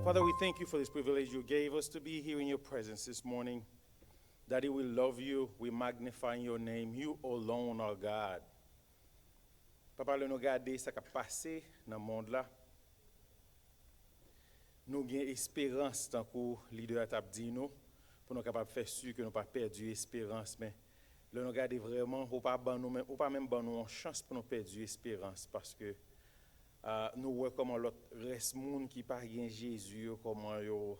Father, we thank you for this privilege you gave us to be here in your presence this morning. Daddy, we love you. We magnify your name. You alone are God. Papa, le nous garder ça qui a passé dans le monde là. Nous avons espérance tant que leader a dit nous pour nous capables de faire sûr que nous pas perdu espérance, mais le nous garder vraiment ou pas même nous une chance pour nous perdre espérance parce que nous voyons comment l'autre reste monde qui pas rien Jésus comment yo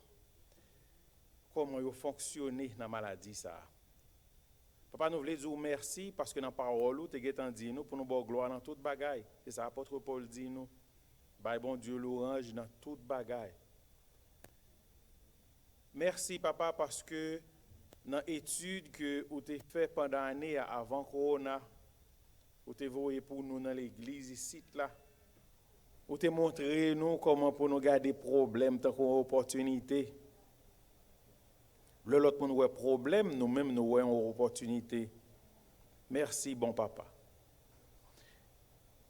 fonctionner dans la maladie ça. Papa, nous voulons dire merci parce que dans la parole, tu as dit nous pour nous donner gloire dans toute bagaille. C'est ça, l'apôtre Paul dit nous, bah bon Dieu l'orange dans toute bagaille. Merci, papa, parce que dans l'étude que vous avez fait pendant l'année avant Corona, vous avez voyé pour nous dans l'église ici, là, vous avez montré nous comment pour nous garder problèmes tant qu'opportunité. L'autre nous a problème, nous-mêmes nous avons une opportunité. Merci, bon papa.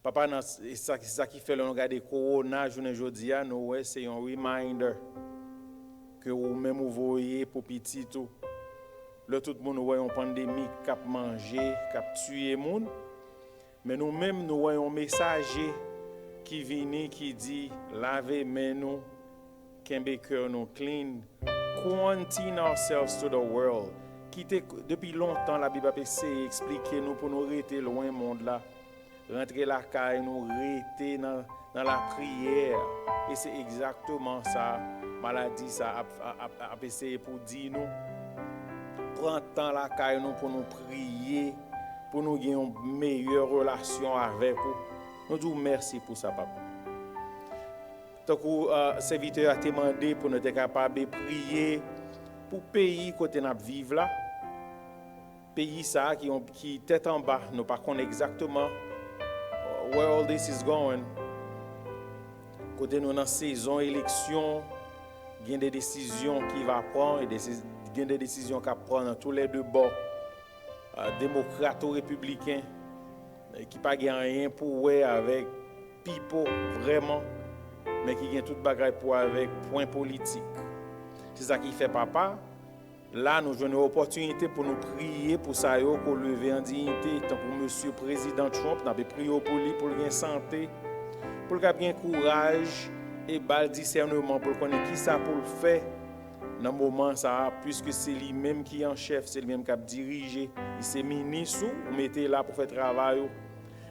Papa, c'est ça qui fait nous regarder Corona, aujourd'hui, c'est un reminder que vous-même vous voyez pour petit tout. Là, tout le monde voit une pandémie qui a mangé, qui a tué les gens. Mais nous-mêmes, nous voyons un messager qui vient, qui dit, lavez mains nous, qu'un cœur nous clean. Quarantine ourselves to the world. Depuis longtemps, la Bible a essayé d'expliquer nous pour nous rester loin du monde là. Rentrer la caille, nous rester dans la prière. Et c'est exactement ça, maladie, ça a essayé pour dire nous. Prends temps la caille nous pour nous prier, pour nous gagner une meilleure relation avec vous. Nous disons merci pour ça, papa. Tant que le serviteur a demandé pour nous être capables de prier pour le pays côté nous vivons là. Pays ça qui tête en bas, nous ne connaissons pas exactement where all this is going. Côté nous dans la saison élection, il y a des décisions qui va prendre et il y a des décisions qui prendre dans tous les deux bords, démocrates ou républicains, qui pas rien pour ouais avec people vraiment. Mais qui gagne toute bagaille pour avec point politique. C'est ça qui fait papa. Là, nous avons une opportunité pour nous prier pour ça, pour lever en dignité. Tant pour Monsieur Président Trump, nous avons prié pour lui, pour lui santé, pour lui avoir courage et bal discernement pour connaître qui ça pour le faire dans le moment ça, puisque c'est lui-même qui est en chef, c'est lui-même qui a dirigé. Il s'est ministre, vous mettez là pour faire travail. Nous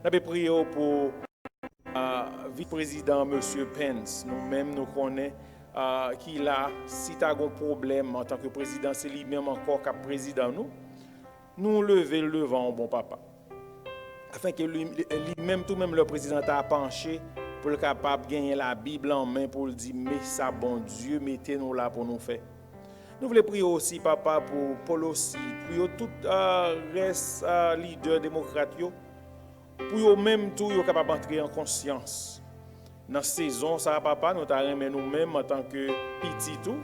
avons prié pour vice-président M. Pence, nous-mêmes nous connaissons qu'il a, si tu as un problème en tant que président, c'est lui-même encore qui président nous lever le devant, bon papa. Afin que lui-même, tout même le président a penché pour être capable de gagner la Bible en main pour le dire, mais ça, bon Dieu, mettez-nous là pour nous faire. Nous voulons prier aussi, papa, pour Paul aussi, pour tout reste leader démocrate, pour eux-mêmes, tout sont capables d'entrer en conscience. Dans la saison, ça, papa, nous avons nous-mêmes en tant que petit tout,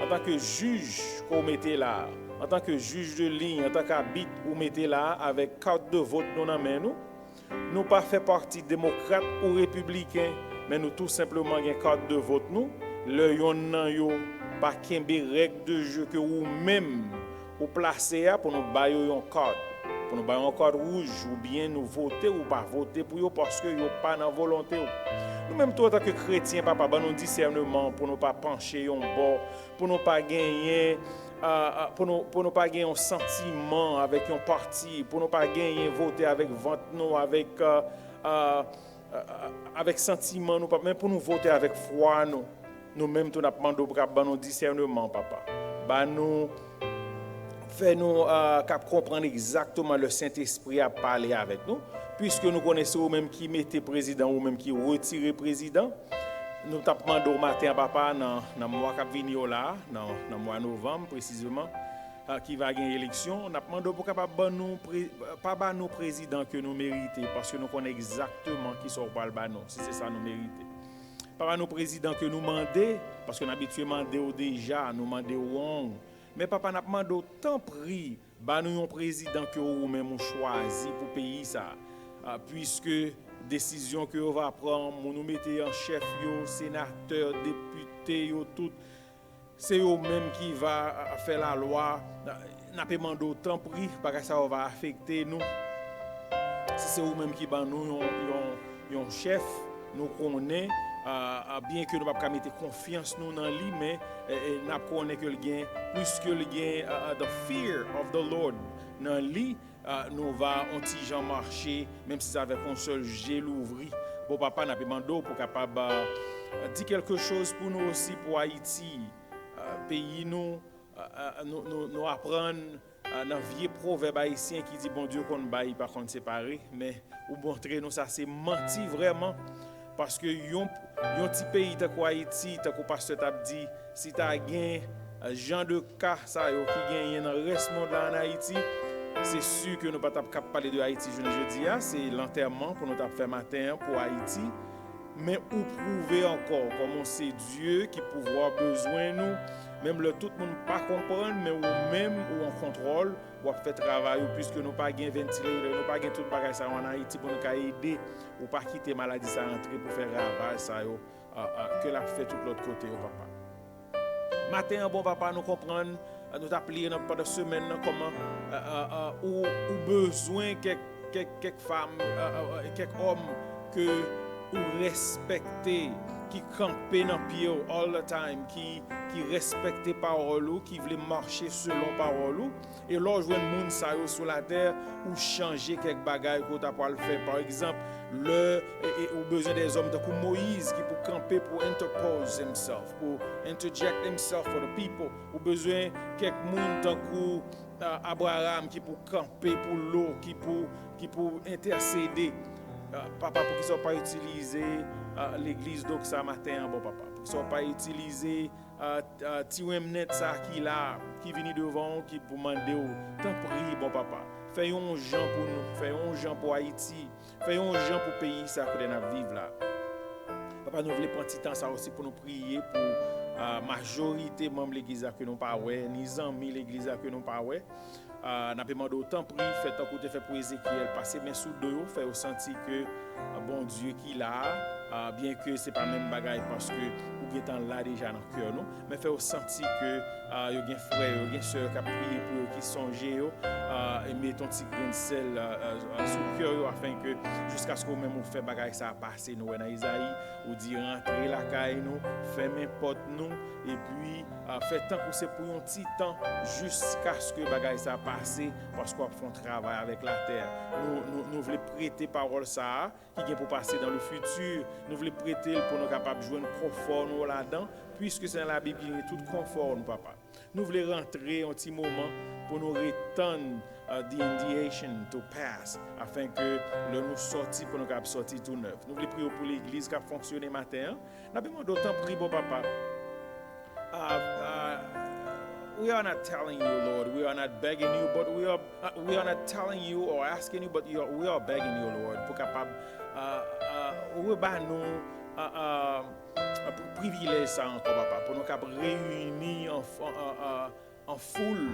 en tant que juge qu'on mettait là, en tant que juge de ligne, en tant qu'habit qu'on mettait là, avec carte de vote nous n'avons nous pas fait partie démocrate ou républicain, mais nous tout simplement une carte de vote nous, le yon nan yo pas qu'un règle de jeu que vous-même vous placez pour nous bailler une carte. Pour nous bailler un code rouge ou bien nous voter ou pas voter pour eux parce que vous pas dans volonté. Nous-mêmes, en tant que chrétiens, papa, nous discernement pour ne pas pencher un bord, pour ne pas gagner, pour ne pas gagner un sentiment avec un parti, pour ne pas gagner voter avec vente, nous, avec sentiment, nous, même pour nous voter avec foi, nous-mêmes, nous avons demandé pour nous discernement, papa. Nous fais-nous comprendre exactement le Saint-Esprit à parler avec nous, puisque nous connaissons même qui mettait président ou même qui retirait président. Nous t'avons demandé au matin, papa, dans le mois qui vient là, dans le mois de novembre précisément, qui va gagner l'élection. Nous avons demandé pour pas nous président que nous méritons, parce que nous connaissons exactement qui sont pas le banon, si c'est ça nous méritons. Pas nous président que nous demandons, parce que nous habituellement demandé déjà, nous demandons. Mais papa n'a pas demandé autant prix, nous un président que vous même choisi pour pays ça, puisque décision que on va prendre, nous mettre en chef, yo, sénateur, député, yo, tout. C'est eux-mêmes qui va faire la loi. N'a pas demandé autant prix parce que ça va affecter nous. Si c'est eux-mêmes qui ban nous un chef, nous connaissons, bien que nous ne pouvons pas mettre confiance nous dans lui, mais nous connaissons que le gain, plus que le gain, the fear of the Lord dans lui, nous va un petit gens marcher, même si ça avec un seul jet l'ouvrir. Bon papa n'a pas demandé pour capable dire quelque chose pour nous aussi pour Haïti, pays nous apprendre dans vieux proverbe haïtien qui dit bon Dieu qu'on baille par contre séparé, mais ou montrer nous ça c'est menti vraiment parce que yon petit pays ta quoi Haïti ta ko pasteur t'a dit si tu as gain genre de cas ça yo qui gagne dans le reste monde là en Haïti, c'est sûr que nous pas capable parler de Haïti jeudi c'est l'enterrement pour nous t'a fait matin pour Haïti, mais ou prouver encore comment c'est Dieu qui pouvoir besoin nous. Même le tout le monde pas comprendre, mais ou même ou en contrôle, ou fait travail, puisque nous pas gain ventilateur, nous pas gain tout bagage ça en Haïti pour nous aider ou pas quitter maladie ça rentrer pour faire ravage ça yo que l'a fait tout l'autre côté au papa. Matin bon papa nous comprendre, nous appeler pendant semaine comment ou besoin quelques femmes, quelques hommes que ou respecter qui campait dans pied all the time, qui respectait parole ou qui voulait marcher selon parole ou et là je vois un monde ça sur la terre ou changer quelques bagages qu'on t'a pas le faire par exemple ou besoin des hommes comme Moïse qui pour camper pour interpose himself pour interject himself for the people ou besoin quelques monde tant que Abraham qui pour camper pour l'eau qui pour intercéder papa pour qu'ils ne soient pas utilisés l'église donc ça matin bon papa pour qu'ils ne soient pas utilisés Tiwemnet ça qui vient devant qui pour demander tant prie bon papa faisons gens pour nous faisons gens pour Haïti faisons gens pour pays ça que nous vivre là papa nous voulons prendre petit temps ça aussi pour nous prier pour majorité membre l'église que nous pas ouais ni amis l'église que nous pas ouais n'a pas demandé autant prix fait tant côté fait pour Ézéchiel passer mais sous deux fait au senti que bon Dieu qui là bien que c'est pas même bagaille parce que ou étant là déjà dans cœur nous mais fait au senti que y a des frères y a des sœurs qui a prié pour qui songer et mettre ton petit grain de sel sous cœur afin que jusqu'à ce que même on fait bagaille ça passer nous dans Isaïe ou dit rentrer la caille nous fermer porte nous et puis fait tant que c'est pour un petit temps jusqu'à ce que bagaille ça passe parce qu'on fait un travail avec la terre nous voulons prêter parole ça qui vient pour passer dans le futur nous voulons prêter pour nous capables de jouer un confort nous là-dedans puisque c'est dans la Bible il est tout confort nous papa nous voulons rentrer un petit moment pour nous return the indiation to pass afin que nous sortir pour nous capables sortir tout neuf nous voulons prier pour l'église qui a fonctionné matin n'a pas d'autant prier bon papa we are not telling you, Lord. We are not begging you, but we are not telling you or asking you, but we are begging you, Lord. Pour capable, we ba nous privilège ça encore, papa, pour nous capable réunir en foule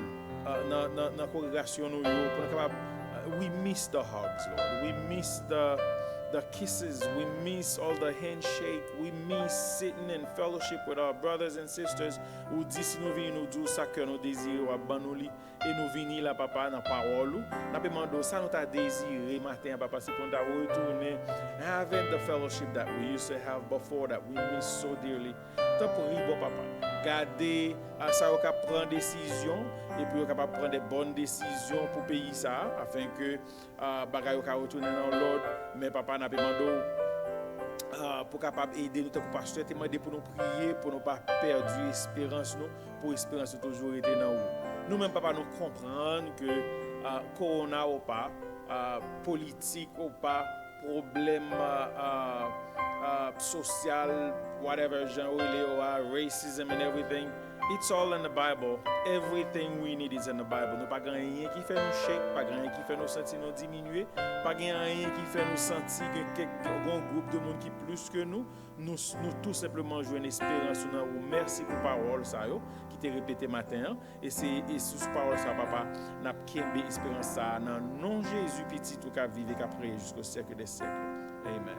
dans la congrégation nous, pour nous capable. We miss the hugs, Lord. We miss the kisses, we miss all the handshake, we miss sitting in fellowship with our brothers and sisters. Ou dit si nous venons nous dire ça que nous désirons à banoli et nous venons là papa dans parole. N'a pas demandé ça nous t'a désiré matin papa c'est pour nous retourner having the fellowship that we used to have before that we miss so dearly. Tant pour bon papa, garder ça au cap prendre décision et puis capable prendre des bonnes décisions pour pays ça afin que bagaille au retourner dans l'ordre mais papa n'a pas demandé pour capable aider nous pour pasteur demander pour nous prier pour ne pas perdre espérance nous pour espérance toujours être dans nous nous même papa nous comprendre que corona ou pas politique ou pas problème social whatever genre racism and everything. It's all in the Bible. Everything we need is in the Bible. Nous pas rien qui fait nous shake, pas rien qui fait nous sentir nous diminuer, pas rien qui fait nous sentir que un groupe de monde qui plus que nous tout simplement jouer une espérance dans vous. Merci pour parole ça yo qui t'est répété matin et sous parole ça papa n'a kembe espérance ça dans nom Jésus petit tout qu'a vivre qu'a prier jusqu'au siècle des siècles. Amen.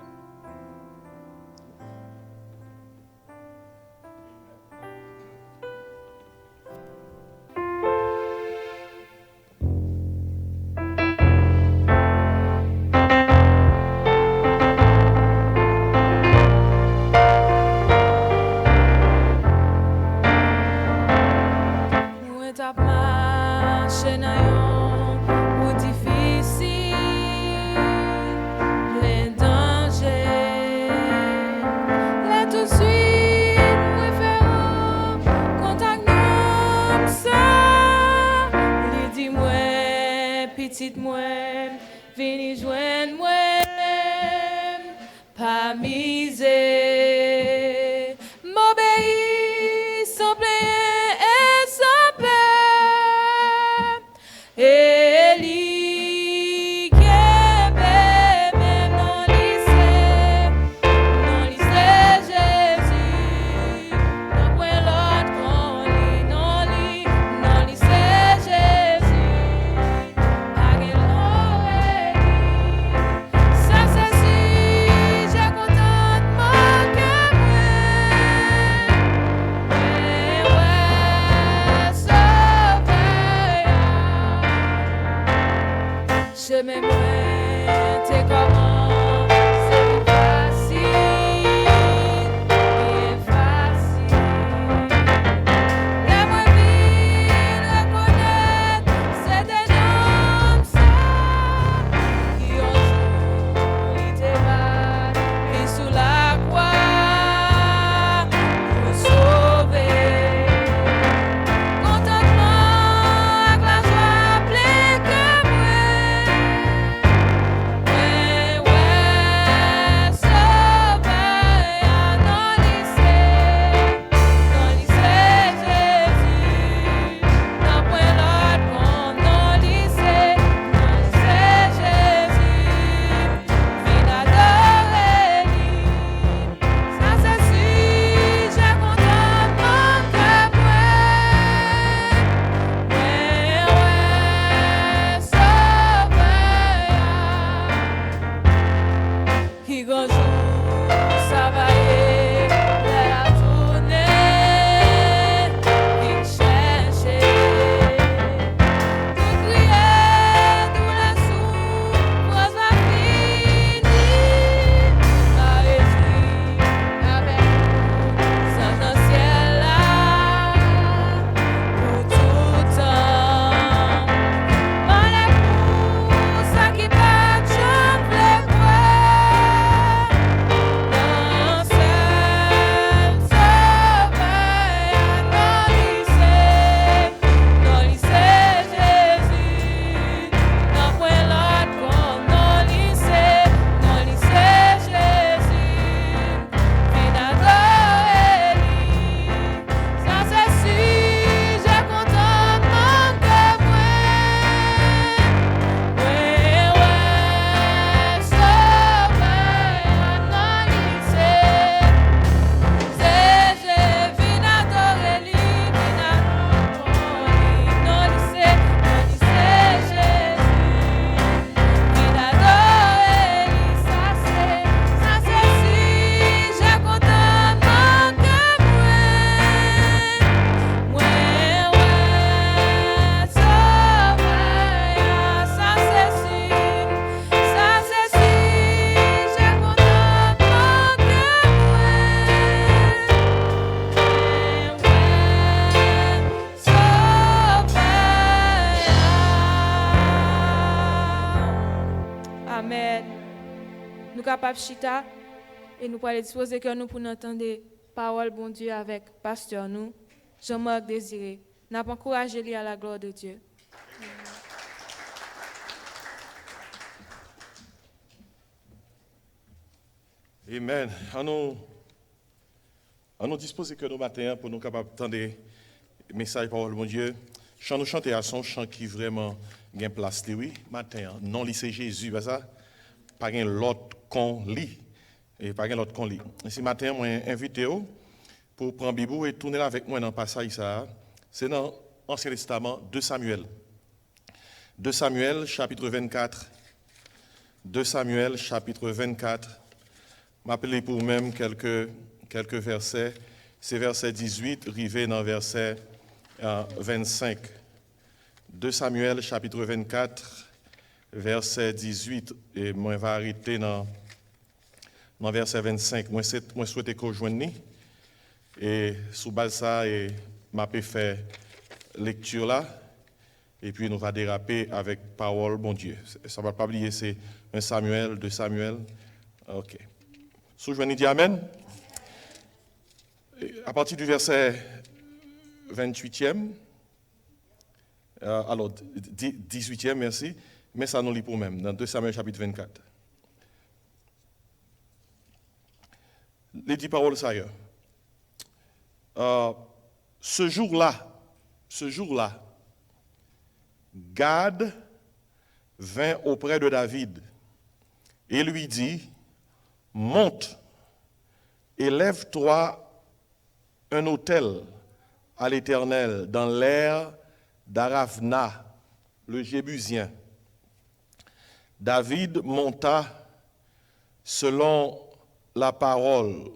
Nous capables chita et nous pourrons disposer que nous pour entendre parole bon Dieu avec pasteur nous Jean-Marc Désiré. N'a pas encouragé lui à la gloire de Dieu. Amen. À nous disposer que nous matin pour nous capables d'entendre le message parole mon Dieu. Chant nous chanter à son chant qui vraiment gain place oui matin non lycée Jésus pas ça pas gain l'autre qu'on lit et pas gain l'autre qu'on lit. Ce matin moi invité pour prendre Bible et tourner avec moi dans le passage ça. C'est dans l'Ancien Testament 2 Samuel. 2 Samuel chapitre 24. 2 Samuel, chapitre 24. M'appeler pour même quelques versets. C'est verset 18, rivé dans verset 25. 2 Samuel, chapitre 24, verset 18. Et moi, je vais arrêter dans verset 25. Moi, souhaite qu'on joigne. Et sous base ça, et m'a fait lecture là. Et puis, nous va déraper avec parole, bon Dieu. Ça ne va pas oublier, c'est 1 Samuel, 2 Samuel. OK. Sous joigne, dit Amen. Et à partir du verset 28e, alors 18e, merci, mais ça nous lit pour même, dans 2 Samuel chapitre 24. Les 10 paroles, ça y est. Ce jour-là, Gad vint auprès de David et lui dit, monte et lève-toi un autel à l'Éternel dans l'aire d'Aravna, le Jébusien. David monta selon la parole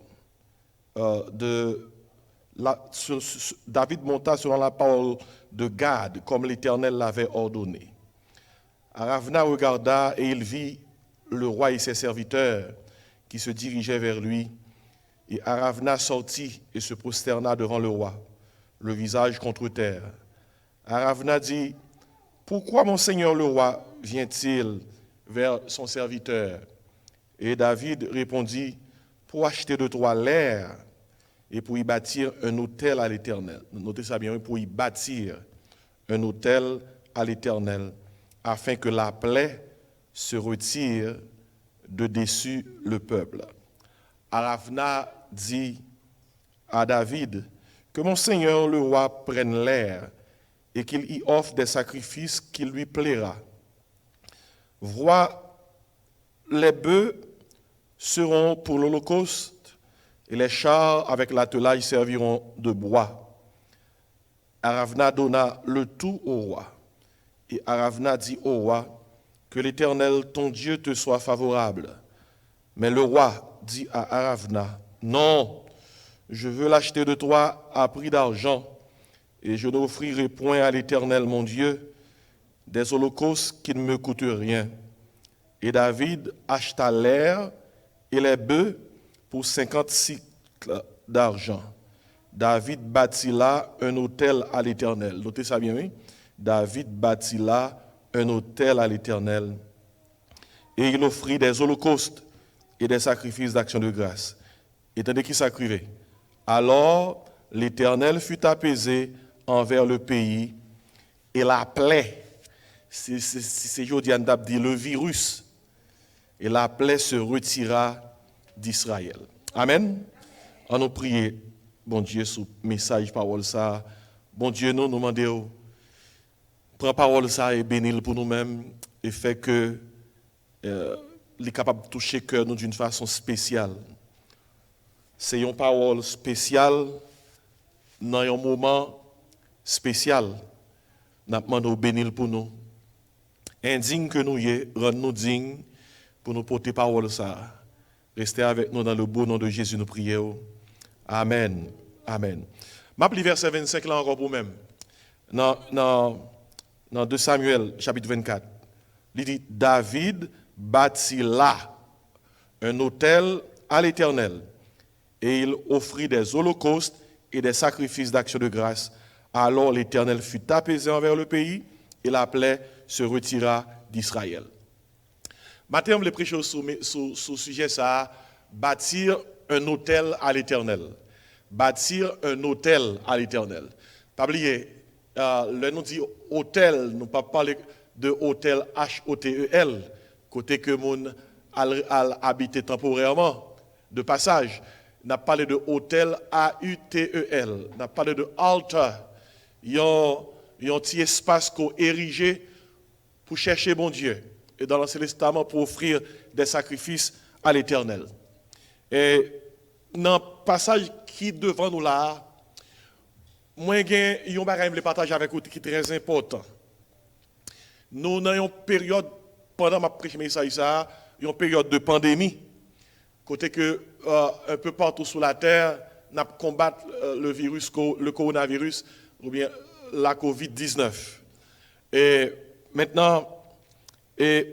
David monta selon la parole de Gad, comme l'Éternel l'avait ordonné. Aravna regarda et il vit le roi et ses serviteurs qui se dirigeaient vers lui. Et Aravna sortit et se prosterna devant le roi, le visage contre terre. Aravna dit, « Pourquoi mon seigneur le roi vient-il vers son serviteur ?» Et David répondit, « Pour acheter de toi l'air et pour y bâtir un autel à l'Éternel. » Notez ça bien, pour y bâtir un autel à l'Éternel, afin que la plaie se retire de dessus le peuple. Aravna dit à David que mon seigneur le roi prenne l'air et qu'il y offre des sacrifices qui lui plaira. Vois, les bœufs seront pour l'Holocauste et les chars avec l'attelage serviront de bois. Aravna donna le tout au roi. Et Aravna dit au roi, que l'Éternel, ton Dieu, te soit favorable. Mais le roi dit à Aravna, non, je veux l'acheter de toi à prix d'argent, et je n'offrirai point à l'Éternel, mon Dieu, des holocaustes qui ne me coûtent rien. Et David acheta l'air et les bœufs pour 50 cycles d'argent. David bâtit là un autel à l'Éternel. Notez ça bien, oui? David bâtit là un autel à l'Éternel. Et il offrit des holocaustes et des sacrifices d'action de grâce. Étendez qui s'acrivait. Alors l'Éternel fut apaisé envers le pays et la plaie, c'est Jodian dit le virus, et la plaie se retira d'Israël. Amen. On nous prie, bon Dieu, sous message, parole ça. Bon Dieu, nous demandons, prends parole ça et bénis pour nous-mêmes et fait que il est capable de toucher le cœur nous d'une façon spéciale. C'est une parole spéciale dans un moment spécial. Nous demandons bénir pour nous. Indigne que nous y rends-nous dignes pour nous porter parole ça. Restez avec nous dans le beau nom de Jésus, nous prions. Amen. Amen. M'appelle verset 25 là encore pour même. Dans 2 Samuel, chapitre 24. Il dit, David bâtit là un autel à l'Éternel et il offrit des holocaustes et des sacrifices d'action de grâce. Alors l'Éternel fut apaisé envers le pays et la plaie se retira d'Israël. Maintenant, je vais prêcher sur le sujet ça, bâtir un autel à l'Éternel. Bâtir un autel à l'Éternel. Pas oublier, le nous dit autel, nous ne pas parler de hôtel H-O-T-E-L, côté que mon habité temporairement, de passage. N'a parlé de hôtel A-U-T-E-L. N'a parlé de altar. Il y a un petit espace qu'on érigé pour chercher bon Dieu. Et dans l'Ancien Testament pour offrir des sacrifices à l'Éternel. Et dans le passage qui est devant nous là, moi, je vais partager avec vous qui est très important. Nous, dans une période, pendant ma prêche, une période de pandémie, côté que un peu partout sur la terre, n'a combattre le coronavirus ou bien la COVID-19. Et maintenant,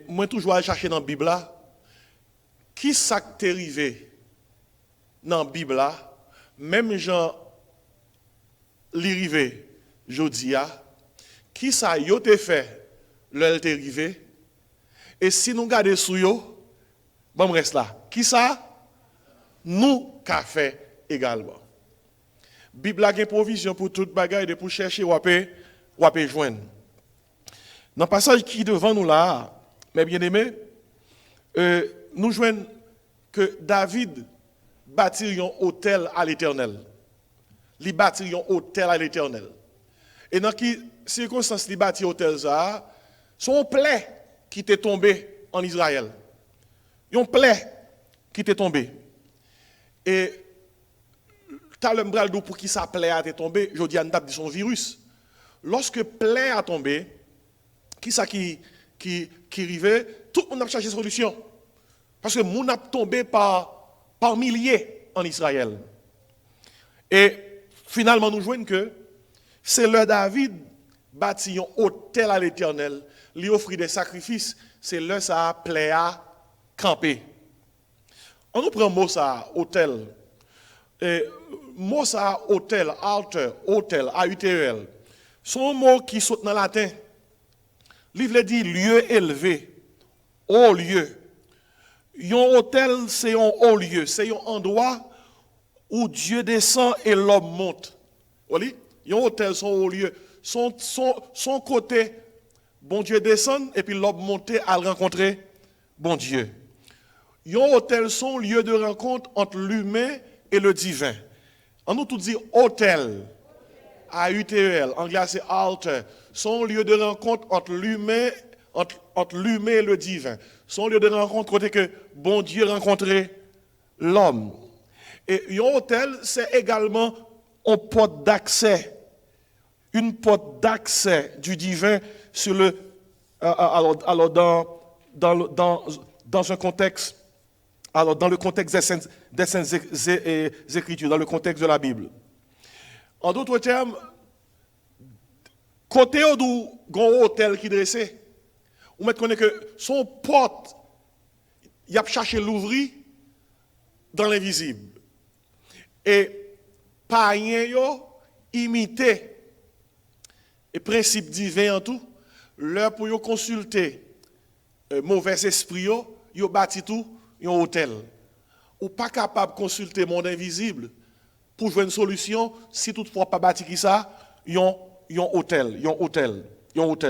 moi toujours à chercher dans la Bible là, qui ça t'est arrivé dans la Bible là, même Jean l'irivé jodia, qui ça yo te fait l'elle t'est arrivé, et si nous gardons sous yo, bon reste là. Qui ça? Nous qu'a fait également. Bible a une provision pour toute bagaille de pour chercher ou à joindre. Dans le passage qui est devant nous là, mes bien-aimés, nous joignons que David bâtit un hôtel à l'Éternel. Il bâtit un hôtel à l'Éternel. Et dans quelles circonstances il bâtit un hôtel ça, son plaie qui était tombé en Israël. Un plaie qui était tombé. Et t'as le bras pour qui sa plaie a été tombée, je dis à dit son virus. Lorsque plaie a tombé, qui ça qui arrivait, tout le monde a cherché solution. Parce que moun a tombé par milliers en Israël. Et finalement, nous jouons que c'est le David bâti un hôtel à l'Éternel, lui offrit des sacrifices, c'est là ça plaît à camper. On nous prend le mot ça, hôtel. Et mot ça, hôtel, altar, hôtel, A-U-T-E-L. Son mot qui saute dans le latin. Le livre dit lieu élevé, haut lieu. Un hôtel, c'est un haut lieu, c'est un endroit où Dieu descend et l'homme monte. Un hôtel, c'est un haut lieu. Son côté, bon Dieu descend et puis l'homme monte à rencontrer bon Dieu. Un hôtel, c'est un lieu de rencontre entre l'humain et le divin. On nous tout dit hôtel, A-U-T-E-L, en anglais c'est altar, son lieu de rencontre entre l'humain et le divin. Son lieu de rencontre côté que bon Dieu rencontrait l'homme. Et un hôtel, c'est également une porte d'accès. Une porte d'accès du divin sur le alors dans un contexte dans le contexte des Saintes Écritures, dans le contexte de la Bible. En d'autres termes, côté où un hôtel qui dressé, on met connaît que son porte, il a cherché l'ouvrir dans l'invisible. Et païen yo imiter et principe divin en tout, l'heure pour yo consulter mauvais esprit yo bâti tout un hôtel. Ou pas capable de consulter le monde invisible pour jouer une solution si toutefois pas bâti qui ça, un hôtel.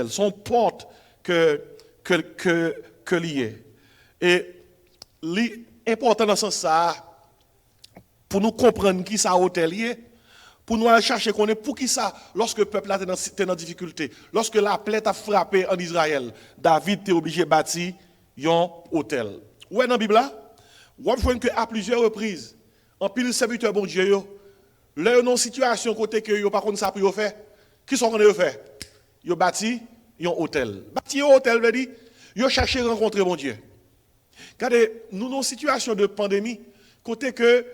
Son porte que lié. Et l'important dans ce sens ça pour nous comprendre qui ça hôtel lié, pour nous aller chercher qu'on est pour qui ça lorsque le peuple était dans difficulté, lorsque la plaie a frappé en Israël, David était obligé de bâtir un hôtel. Ouais dans la Bible là, on voit qu'à plusieurs reprises, en pile serviteur bon Dieu là dans situation côté que yo pas contre ça pour faire, qui sont qu'on fait? Yo bâti un hôtel. Bâti un hôtel veut dire yo chercher rencontrer bon Dieu. Regardez, nous dans situation de pandémie, côté que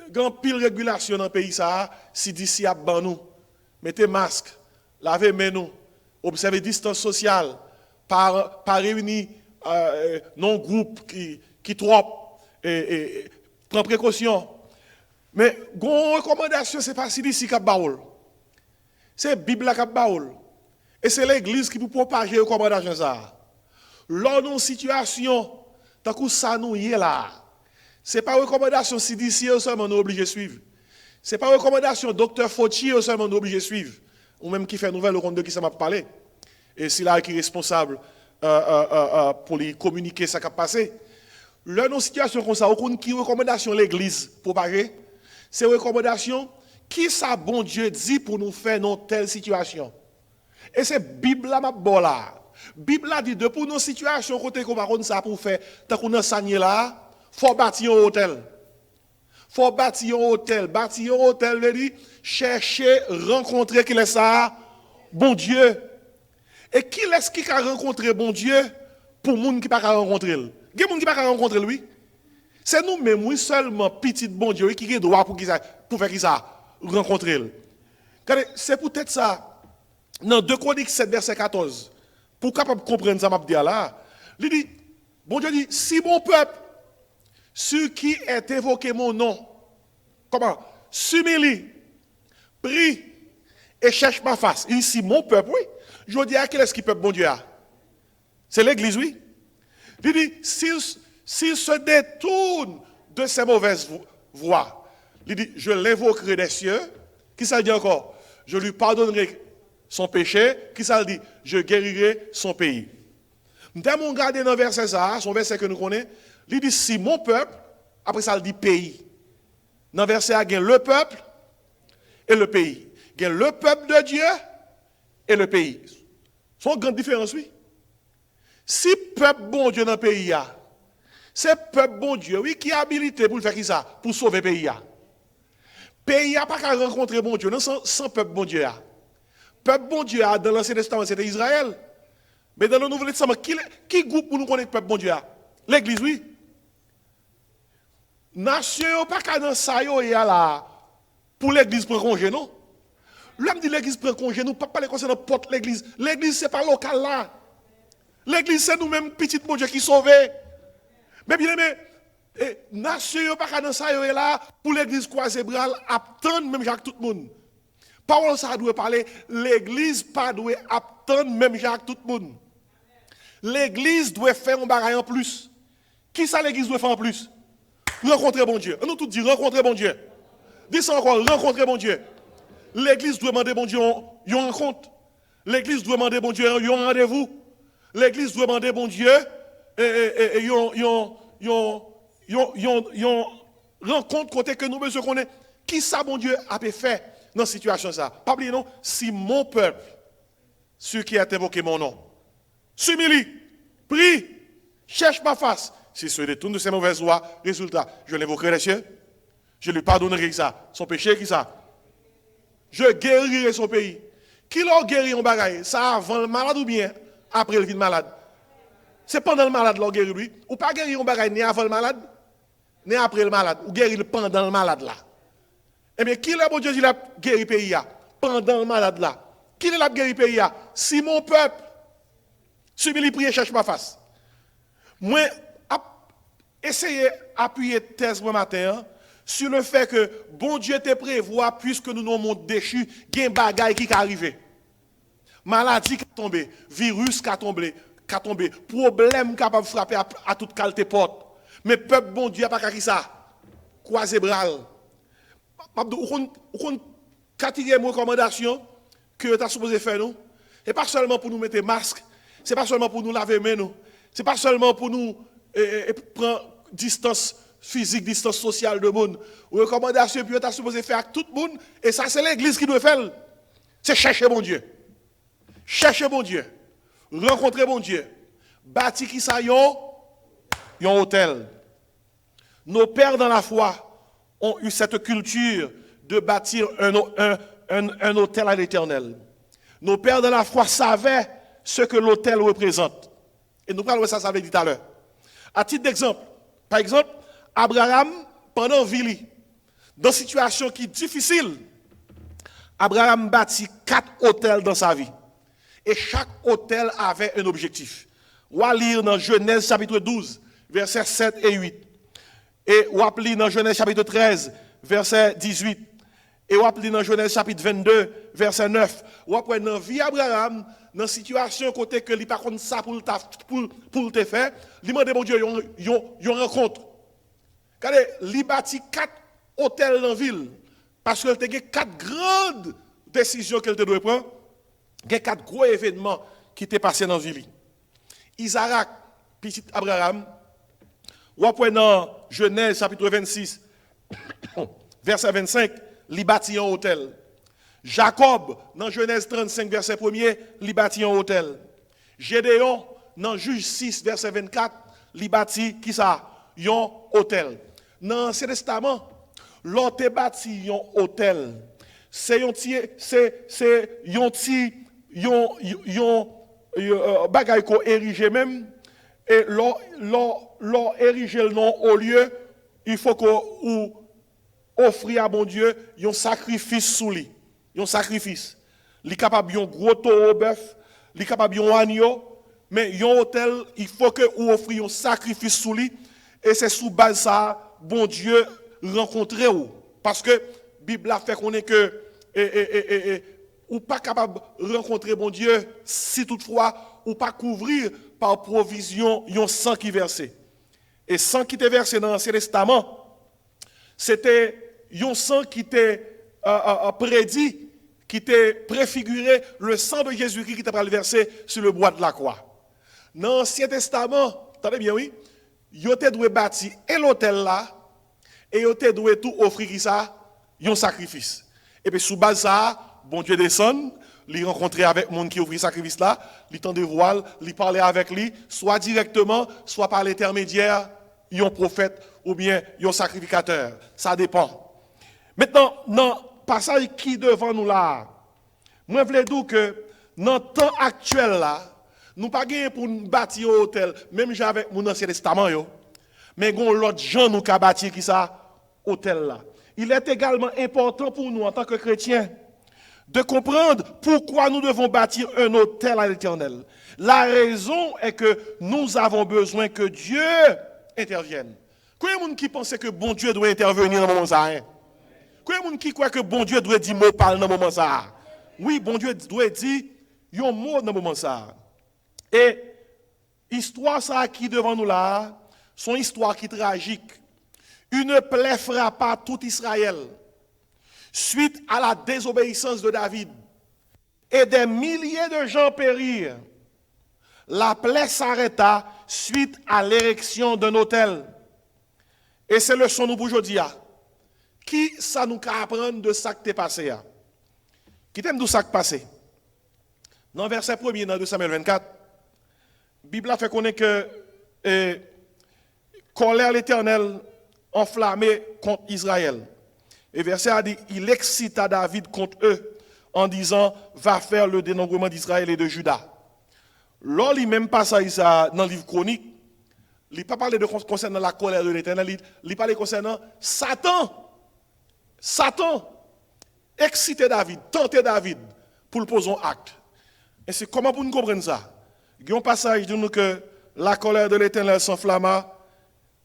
grand pile régulation dans le pays ça, si d'ici à ban nous, mettez masque, lavez mains nous, observez distance sociale, par réunir non groupe qui trop et prend précaution. Mais gon recommandation c'est pas si d'ici qu'a baoul. C'est Bible qui baoul. Et c'est l'église qui peut propager recommandation ça. Lors d'une situation tant que ça nous y est là. C'est pas recommandation si d'ici seulement nous obligé de suivre. C'est pas recommandation docteur Fauci seulement nous obligé de suivre. Ou même qui fait nouvelle au compte de qui ça m'a parlé. Et c'est là qui est responsable pour lui communiquer ce qui a passé. Là, dans une situation comme ça, aucune qui recommandation l'église propager, c'est recommandation qui ça bon Dieu dit pour nous faire dans telle situation. Et c'est Bible là m'a bon là. Bible a dit de pour nos situations côté qu'on va ça pour faire tant qu'on enseigne là, faut bâtir un hôtel. Faut bâtir un hôtel, veut dire chercher rencontrer qui est ça bon Dieu. Et qui est-ce qui a rencontré bon Dieu pour monde qui pas rencontrer? Il y a des gens qui ne peuvent pas rencontrer lui. C'est nous-mêmes, oui, seulement petit bon Dieu qui a droit pour faire ça, rencontrer lui. C'est peut-être ça, dans 2 Chroniques 7, verset 14, pour capable comprendre ça, m'a dit là, il dit, bon Dieu dit, si mon peuple, ceux qui est évoqué mon nom, comment, s'humilie, prie et cherche ma face. Il dit, si mon peuple, oui, je dis à quel est-ce qui peuple bon Dieu a? C'est l'église, oui. Il dit, s'il se détourne de ses mauvaises voies, il dit, je l'invoquerai des cieux. Qui ça dit encore? Je lui pardonnerai son péché. Qui ça dit? Je guérirai son pays. Nous avons regardé dans le verset ça, son verset que nous connaissons. Il dit, si mon peuple, après ça, il dit pays. Dans le verset, il y a le peuple et le pays. Il y a le peuple de Dieu et le pays. C'est une grande différence, oui. Si peuple bon Dieu dans le pays, c'est peuple bon Dieu, oui, qui est habilité pour faire ça, pour sauver le pays. Le pays n'a pas qu'à rencontrer bon Dieu, non, sans peuple bon Dieu. Peuple bon Dieu, dans l'Ancien Testament, c'était Israël. Mais dans le Nouveau Testament, qui groupe pour nous connaître peuple bon Dieu? L'église, oui. Nation, pas qu'à dans ça, là, pour l'église prendre congé, non? L'homme dit l'église prend congé, nous ne pouvons pas parler concernant porte l'église. L'église, ce n'est pas local là. L'église, c'est nous-mêmes, petit bon Dieu qui sauve. Mais bien aimé, nation, pas qu'à dans ça, là, pour l'église croisée bras, attendre même Jacques tout le monde. Parole ça doit parler, l'église pas doit attendre même Jacques tout le monde. L'église doit faire un bagage en plus. Qui ça l'église doit faire en plus? Rencontrer bon Dieu. Nous tous dit rencontrer bon Dieu. Dis ça encore, rencontrer bon Dieu. L'église doit demander bon Dieu une rencontre. L'église doit demander bon Dieu un rendez-vous. L'église doit demander bon Dieu une rencontre côté que nous besoin qu'on ait. Qui ça bon Dieu a fait dans cette situation ça? Pas oublier non, si mon peuple, ceux qui ont invoqué mon nom, s'humilie, prie, cherche ma face. Si se détourne de ses mauvaises voies, résultat, je l'invoquerai les cieux, je lui pardonnerai ça, son péché qui ça. Je guérirai son pays. Qui l'a guéri en bagaille? Ça avant le malade ou bien après le vide malade? C'est pendant le malade l'a guéri lui. Ou pas guéri en bagaille ni avant le malade, ni après le malade. Ou guéri pendant le malade là. Eh bien, qui l'a bon Dieu dit l'a guéri pays là? Pendant le malade là. Qui l'a guéri pays là? Si mon peuple, s'humilie, prie et cherche ma face. Moi, essayez d'appuyer thèse ce matin sur le fait que bon Dieu te prévoit, puisque nous nous monde déchu, il y a un bagage qui est arrivé. Maladie qui est tombée, virus qui est tombé, problème capable de frapper à toute qualité porte. Mais peuple bon Dieu n'a pas qu'à ça. Croisez bras. Ou quatrième recommandation que tu as supposé faire nous, et pas seulement pour nous mettre masque, c'est pas seulement pour nous laver les mains, c'est pas seulement pour nous prendre distance physique, distance sociale de monde. Recommandation puis tu as supposé faire avec tout le monde, et ça c'est l'église qui doit faire. C'est chercher bon Dieu. Chercher bon Dieu. Rencontrer bon Dieu. Bâtir qui ça yon hôtel. Nos pères dans la foi ont eu cette culture de bâtir un hôtel à l'Éternel. Nos pères dans la foi savaient ce que l'hôtel représente. Et nous parlons de ça, ça avait dit tout à l'heure. À titre d'exemple, par exemple, Abraham, pendant Vili, dans une situation qui est difficile, Abraham bâtit 4 hôtels dans sa vie. Et chaque hôtel avait un objectif. On va lire dans Genèse chapitre 12, versets 7 et 8. Et on va lire dans Genèse chapitre 13, verset 18. Et on va lire dans Genèse chapitre 22, verset 9. On va prendre dans la vie d'Abraham, dans une situation côté que il pas contre ça pour te faire, il demande bon Dieu une rencontre. Regardez, il bâtit 4 hôtels dans la ville parce qu'il y a 4 grandes décisions qu'elle doit prendre. Il y a 4 gros événements qui étaient passés dans la ville. Isaac, petit Abraham, on va prendre dans Genèse chapitre 26, verset 25, il bâtit un hôtel. Jacob, dans Genèse 35, verset 1er, il bâtit un hôtel. Gédéon, dans Juge 6, verset 24, il bâtit qui ça? Un hôtel. Dans l'Ancien Testament, l'autre bâti un hôtel. C'est un petit bagage qu'on érige même. et l'on érige le nom au lieu, il faut qu'on offre à bon Dieu un sacrifice sous lui. Un sacrifice. Il est capable d'un gros taureau bœuf, il est capable d'un agneau, mais un hôtel, il faut que vous offriez un sacrifice sous lui, et c'est sous base ça, bon Dieu rencontrer vous. Parce que la Bible a fait qu'on est que ou pas capable de rencontrer bon Dieu si toutefois ou pas couvrir par provision un sang qui versé. Et sang qui était versé dans l'Ancien Testament, c'était un sang qui était prédit, qui était préfiguré le sang de Jésus-Christ qui était versé sur le bois de la croix. Dans l'Ancien Testament, attendez bien oui, ils étaient dû bâtir et l'autel là et ils étaient dû tout offrir qui ça, un sacrifice. Et puis sous base ça, bon Dieu descend, il rencontrer avec le monde qui ouvre le sacrifice là, il tend des voiles, il parler avec lui, soit directement, soit par l'intermédiaire, un prophète ou bien un sacrificateur. Ça dépend. Maintenant, dans le passage qui devant nous là, moi je voulais dire que dans le temps actuel là, nous pas gagné pour nous bâtir un hôtel, même avec mon Ancien Testament yo, mais gon l'autre gens nous ka bâtir qui ça hôtel là. Il est également important pour nous en tant que chrétiens de comprendre pourquoi nous devons bâtir un hôtel à l'Éternel. La raison est que nous avons besoin que Dieu intervienne. Combien de gens qui pensent que bon Dieu doit intervenir dans le moment ça? Combien de gens qui croient que bon Dieu doit dire mot parle dans le moment ça? Oui, bon Dieu doit dire un mot dans le moment ça. Et histoire ça qui devant nous là, son histoire qui est tragique. Une plaie frappa tout Israël suite à la désobéissance de David. Et des milliers de gens périrent. La plaie s'arrêta suite à l'érection d'un autel. Et c'est le son nous pour aujourd'hui. Qui ça nous apprend de ça qui est passé? Qui t'aime de ça qui passé? Dans le verset 1er, dans 2 Samuel 24, la Bible a fait connaître que colère l'Éternel enflammée contre Israël. Et verset a dit, il excita David contre eux en disant, va faire le dénombrement d'Israël et de Juda. Lors du même passage dans le livre chronique, il n'a pas parlé de concernant la colère de l'Éternel, il parle concernant Satan. Satan excitait David, tentait David pour le poser en acte. Et c'est comment pour nous comprendre ça? Il y a un passage de nous que la colère de l'Éternel s'enflamma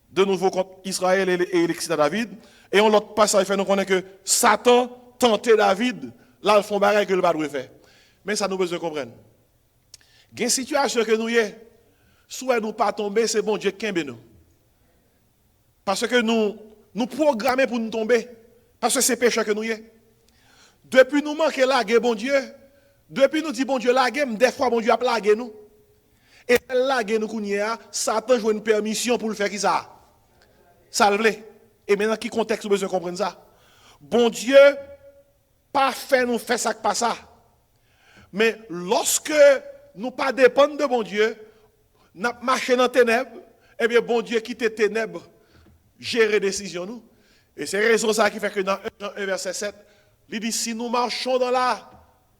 de nouveau contre Israël et il excita David. Et on l'autre passage fait nous connaître que Satan tentait David, là, ils font barrage que le pas faire. Mais ça nous besoin de comprendre. Il y a une situation que nous y est, soit nous pas tomber, c'est bon Dieu qui nous. Parce que nous programmons pour nous tomber. Parce que c'est péché que nous y est. Depuis nous manquons la guerre, bon Dieu. Depuis nous dit bon Dieu la guerre, des fois bon Dieu a plagué nous. Et la guerre nous connaît, Satan joue une permission pour le faire qui ça. Ça le plaît. Et maintenant, qui contexte vous besoin de comprendre ça? Bon Dieu, pas fait nous faire ça que pas ça. Mais lorsque nous pas dépendons de bon Dieu, nous marchons dans les ténèbres, eh bien, bon Dieu quitte les ténèbres, gérer décision nous. Et c'est raison ça qui fait que dans 1 verset 7, il dit, si nous marchons dans la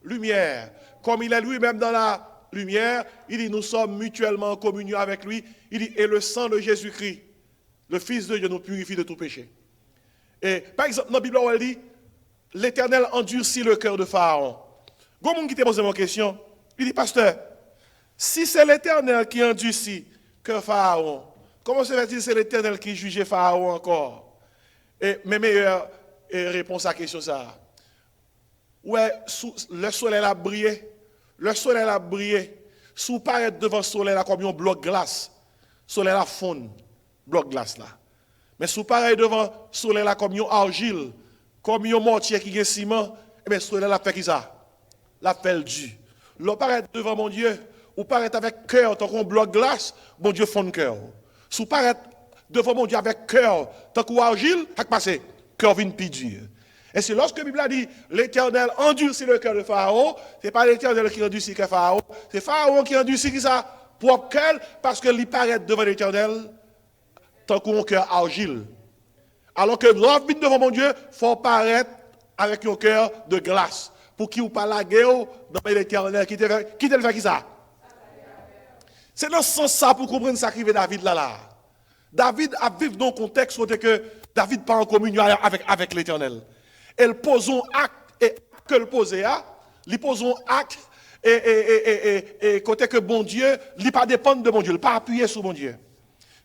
lumière, comme il est lui-même dans la lumière, il dit, nous sommes mutuellement en communion avec lui. Il dit, et le sang de Jésus-Christ, le Fils de Dieu, nous purifie de tout péché. Et par exemple, dans la Bible, elle dit, l'Éternel endurcit le cœur de Pharaon. Comment qui t'a posé ma question? Il dit, pasteur, si c'est l'Éternel qui endurcit le cœur de Pharaon, comment se fait-il que c'est l'Éternel qui jugeait Pharaon encore? Et mes meilleures réponses à la question, ça. Ouais, le soleil a brillé. Le soleil a brillé. Sous paraître devant le soleil, comme un bloc glace. Le soleil a fond. Bloc glace là. Mais sous pareil devant le soleil là comme une argile, comme un mortier qui est ciment, et bien le soleil là fait qui ça? La fait le du. L'on paraît devant mon Dieu, ou paraît avec cœur, tant qu'on bloc glace, mon Dieu fond cœur. Sous paraît devant mon Dieu avec cœur, tant qu'on argile, qu'est-ce qui passe? Cœur vient plus dur. Et c'est lorsque la Bible a dit, l'Éternel endurcit le cœur de Pharaon, ce n'est pas l'Éternel qui endurcit le cœur de Pharaon, c'est Pharaon qui endurcit qui ça? Propre cœur, parce que il paraît devant l'Éternel, tant qu'on cœur argile. Alors que l'homme vient devant mon Dieu, il faut paraître avec un cœur de glace. Pour qui ou pas la guerre dans l'Éternel, qui te le fait qui ça? C'est dans ce sens ça pour comprendre ça qui est David là. David a vécu dans un contexte où que David pas en communion avec l'Éternel. Elle pose un acte et que le pose il pose un acte et côté que bon Dieu, il pas dépendre de bon Dieu, il pas appuyer sur bon Dieu.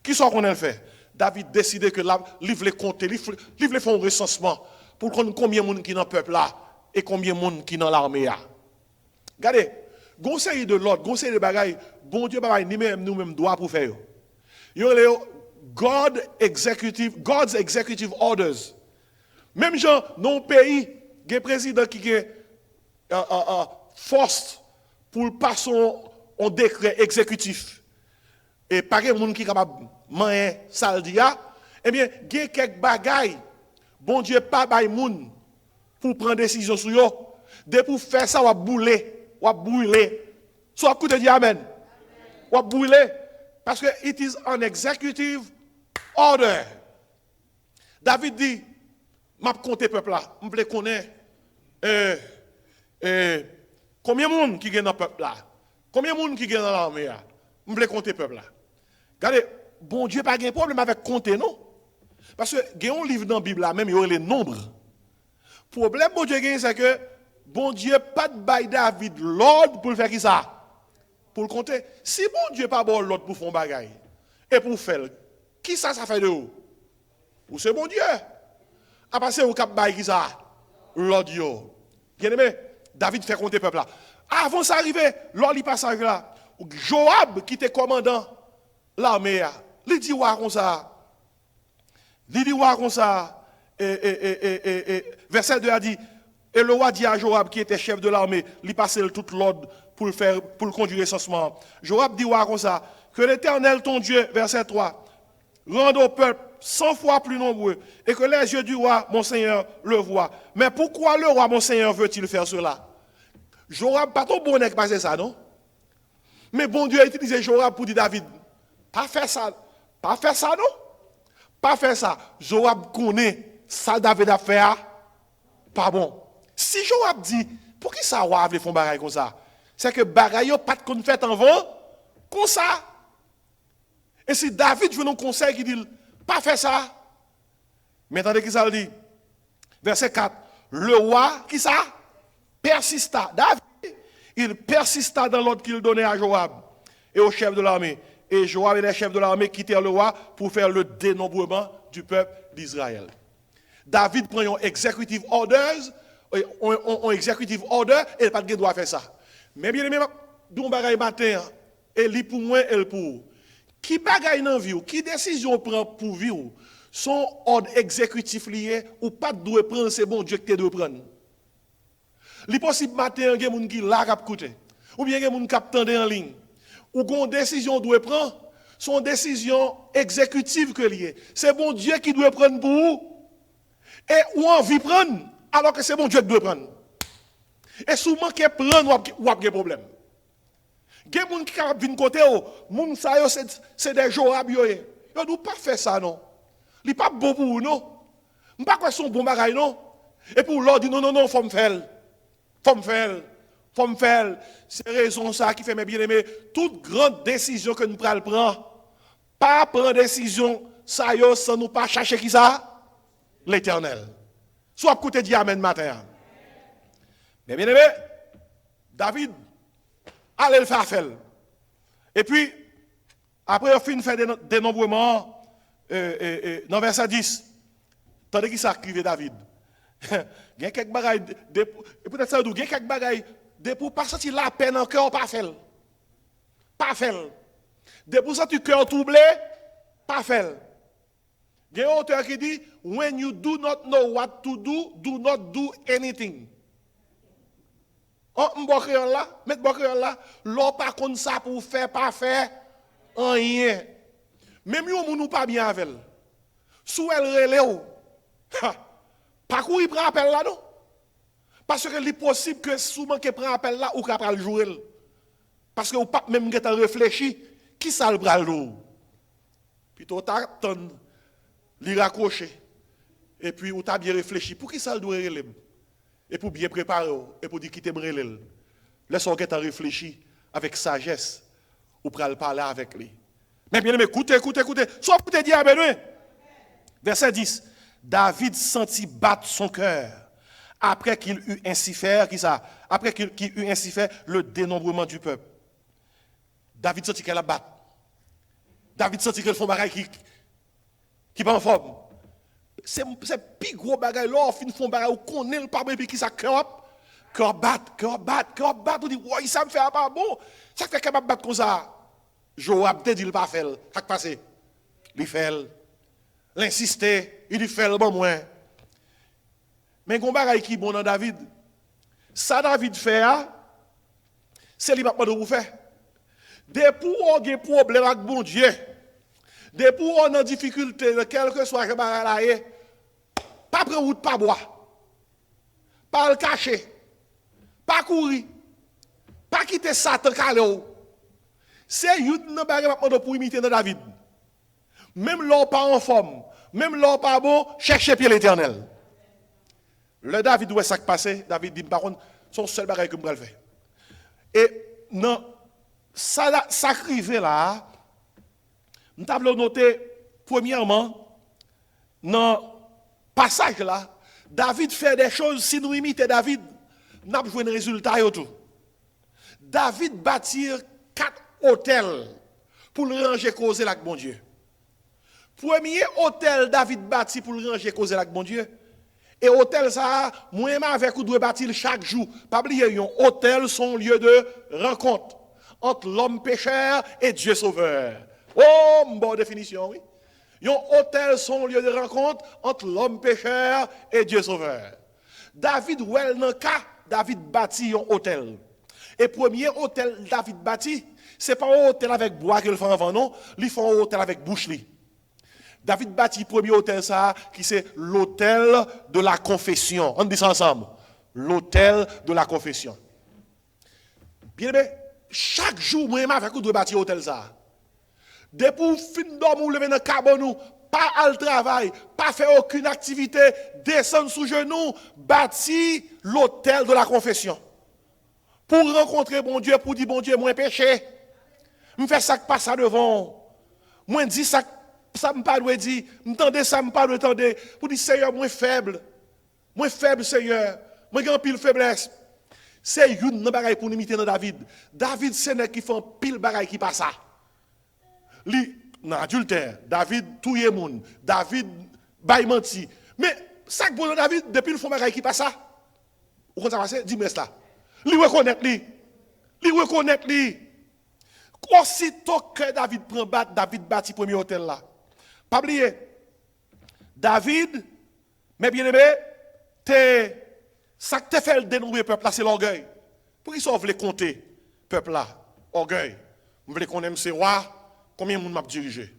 Qui sont qu'on a fait? David décide que là, il veut compter, il veut faire un recensement pour connaître combien de monde qui dans le peuple là et combien de monde qui dans l'armée là. Regardez, conseil de l'ordre, conseil de bagaille, bon Dieu pas nous-mêmes droit pour faire. Il y a God's executive orders. Même gens dans le pays, il y a un président qui est force pour passer un décret exécutif. Et pas de monde qui est capable de manger ça le dia, eh bien, il y a quelques bagailles, bon Dieu pas bail moun pour prendre décision sur eux. Dès pour faire ça, on va brûler. Soit écoutez dire amen. On va brûler parce que it is an executive order. David dit, m'a compté peuple là, je veux connaître combien de monde qui est dans le peuple là? Combien de monde qui est dans l'armée là? Je veux compter peuple là. Regardez, bon Dieu pas de problème avec compter non. Parce que il y a un livre dans la Bible là, même il y a les nombres. Le problème bon Dieu c'est que bon Dieu pas de bail David l'ordre pour le faire qui ça? Pour le compter. Si bon Dieu pas bon l'ordre pour faire un bagaille et pour faire, qui ça fait de vous? Ou c'est bon Dieu? À passer au cap bail qui ça? L'ordre yo. Bien aimé, David fait compter peuple là. Avant ça arriver, l'ordre il passe là. Joab qui était commandant l'armée, il dit ouais comme ça. Il dit ouais comme ça. Verset 2 a dit, et le roi dit à Joab qui était chef de l'armée, il passait tout l'ordre pour le conduire le recensement. Joab dit ouais comme ça, que l'Éternel ton Dieu, verset 3, rende au peuple 100 fois plus nombreux, et que les yeux du roi, mon Seigneur, le voient. Mais pourquoi le roi, mon Seigneur, veut-il faire cela? Joab, pas ton bonnet qui passe ça, non? Mais bon Dieu a utilisé Joab pour dire David, pas faire ça non? Pas faire ça. Joab connaît ça David a fait, pas bon. Si Joab dit, pour qui ça va faire bagaille comme ça? C'est que bagaille pas de qu'on fait en vent, comme ça. Et si David veut un conseil qui dit, pas faire ça. Mais attendez qui ça le dit? Verset 4. Le roi, qui ça? Persista. David, il persista dans l'ordre qu'il donnait à Joab et au chef de l'armée. Et Joab et les chefs de l'armée quittèrent le roi pour faire le dénombrement du peuple d'Israël. David prend un executive orders, un executive order, et il n'a pas de droit à faire ça. Mais bien aimé, d'où bagaille matin, et lui pour moi, elle pour. Qui bagaille dans vie, qui décision prend pour vie, son ordre exécutif lié, ou pas de droit prendre, c'est bon Dieu que tu dois prendre. Li possible matin, il y a des gens qui la cap côté, ou bien il y a des gens qui attendent en ligne, ou une décision doit prendre, son décision exécutive que lié. C'est bon Dieu qui doit prendre pour vous, et ou envie prendre, alors que c'est bon Dieu qui doit prendre. Et souvent qui prendre ou a des problèmes. Il y a des gens qui viennent côté, moun sa yo c'est des Joab yo. Yo ne pas faire ça non. Il pas bon pour vous non. On pas quoi son bon bagaille non. Et pour l'ordre dit non, faut me faire. Faut me faire. C'est raison ça qui fait mes bien-aimés, toute grande décision que nous prenons, pas prendre décision ça yo sans nous pas chercher qui ça? L'Éternel. Soit écoutez dit amen matin. Mais bien-aimé, David allez le faire. Et puis après on finit faire dénombrement dans verset 10. Tandis qu'il s'écrivait David. Il y a quelques bagailles peut-être ça il y a quelques bagailles pour pas sentir la peine en cœur pas faire. Pas faire. De pour sentir cœur troublé, pas faire. Il y a un auteur qui dit when you do not know what to do, do not do anything. Oh, m'bokreol là, mettre bokreol là, l'on pas comme ça pour faire pas faire rien. Même yo moun ou pas bien avec elle. Sou elle relé ou. Pas courir prend appel là non. Parce que il possible que souvent que prend appel là ou qu'après le jouer. Parce que ou pas même que réfléchi, qui ça le bral l'eau. Puis tu t'attends li raccrocher. Et puis ou t'a bien réfléchi, pour qui ça le doit relé. Et pour bien préparer, et pour dire qui t'aimerait l'elle. Laisse-moi réfléchir avec sagesse. ou pral parler avec lui. Mais bien aimé, écoutez. Soit vous te dit amen. Oui. Verset 10. David sentit battre son cœur après qu'il eut ainsi fait, après qu'il eut ainsi fait le dénombrement du peuple. David sentit qu'elle a battu. David sentit qu'elle font bagaille qui pas en forme. C'est plus gros bagaille là, on fin font bagaille ou connaît le pas puis qui ça cœur bat, on dit ouais, ça me fait pas bon. Ça fait capable battre comme ça. Joab te dit il pas fait, ça passé. Il fait, l'insister, il fait le bon moins. Mais gon bagaille qui bon dans David. Ça David fait c'est lui pas de vous faire. Depuis on a problème avec bon Dieu. Depuis on a difficulté, quel que soit le bagaille, pas prendre route, pas boire, pas le cacher, pas courir, pas quitter Satan calé. C'est une bagaille pour imiter David. Même l'on pas en forme, même l'on pas bon, cherchez pied l'Éternel. Le David où est-ce qui passé? David dit par contre, son seul bagaille que je faire. Et non, ça arrive là. Nous avons noté, premièrement, dans le passage là, David fait des choses, si nous imitons David, nous avons joué un résultat et tout. David bâtit 4 hôtels pour le ranger causer avec bon Dieu. Premier hôtel David bâtit pour le ranger causer avec bon Dieu. Et hôtel ça, moi-même avec ou doit bâtir chaque jour. Pas oublier, un hôtel son lieu de rencontre entre l'homme pécheur et Dieu sauveur. Oh, bonne définition, oui. Un hôtel son lieu de rencontre entre l'homme pécheur et Dieu sauveur. David, David bâtit un hôtel. Et premier hôtel David bâtit, c'est pas un hôtel avec bois qu'il fait avant, non. Il fait un hôtel avec bouche. David bâtit premier hôtel ça, qui c'est l'hôtel de la confession. On dit ça ensemble. L'hôtel de la confession. Bien aimé, chaque jour, moi-même avec vous, doit bâtir l'hôtel ça. Depuis fin d'homme ou lever dans le cabane, pas à le travail, pas faire aucune activité, descendre sous genoux, bâtir l'hôtel de la confession. Pour rencontrer bon Dieu, pour dire bon Dieu, moi péché. Je fais ça qui passe devant. Moi dis ça me pas doit dire, m'entendez ça me pas doit entendre pour dire Seigneur moins faible Seigneur, moi j'ai pile faiblesse. C'est une bagaille pour imiter dans David. David c'est nèg qui fait pile bagaille qui passe ça. Li dans adultère, David touye moun, David bay menti. Mais ça que bon David depuis le fond bagaille qui passe ça. Ou quand ça passe, dis-moi ça. Li reconnaître li. Aussitôt que David prend battre, David bâtit premier hôtel là. Pas oublier. David, mais bien aimé, ça que te fait le dénouer peuple là, c'est l'orgueil. Pour qu'ils veulent compter peuple là, orgueil. Vous voulez qu'on aime ces rois, combien de monde m'a dirigé?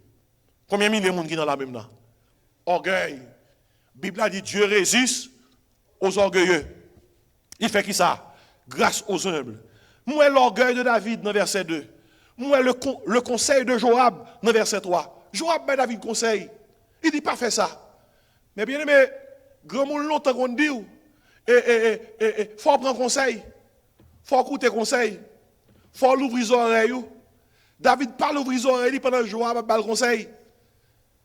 Combien de milliers de monde qui dans la même là? Orgueil. La Bible a dit Dieu résiste aux orgueilleux. Il fait qui ça? Grâce aux humbles. Moi l'orgueil de David dans verset 2. Moi le conseil de Joab dans verset 3. Joab ben David conseil. Il dit pas faire ça. Mais bien aimé, grand monde longtemps qu'on dit faut prendre conseil. Faut écouter conseil. Faut l'ouvrir les oreilles. David parle ouvrir les oreilles pendant Joab a le conseil.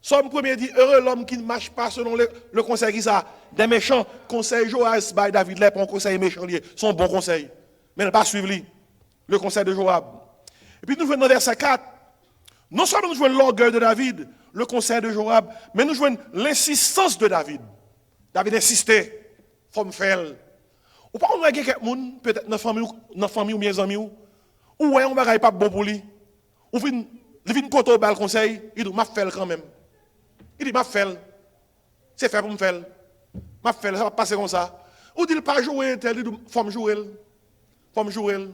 Somme premier dit heureux l'homme qui ne marche pas selon le conseil qui ça des méchants. Conseil Joab by David là pour un conseil méchant lié, son bon conseil. Mais il n'a pas suivi le conseil de Joab. Et puis nous venons dans verset 4. Non seulement nous jouons l'orgueil de David, le conseil de Joab, mais nous jouons l'insistance de David. David insistait, faut me faire. Ou pas on a quelqu'un peut-être dans la famille ou mes amis ou ouais on va pas bon pour lui. Ou vient côté au bal conseil, il dit m'a fait quand même. Il dit m'a fait. C'est fait pour me faire. M'a fait ça va passer comme ça. Ou dit pas jouer tel, il dit faut me jouer. Faut me jouer.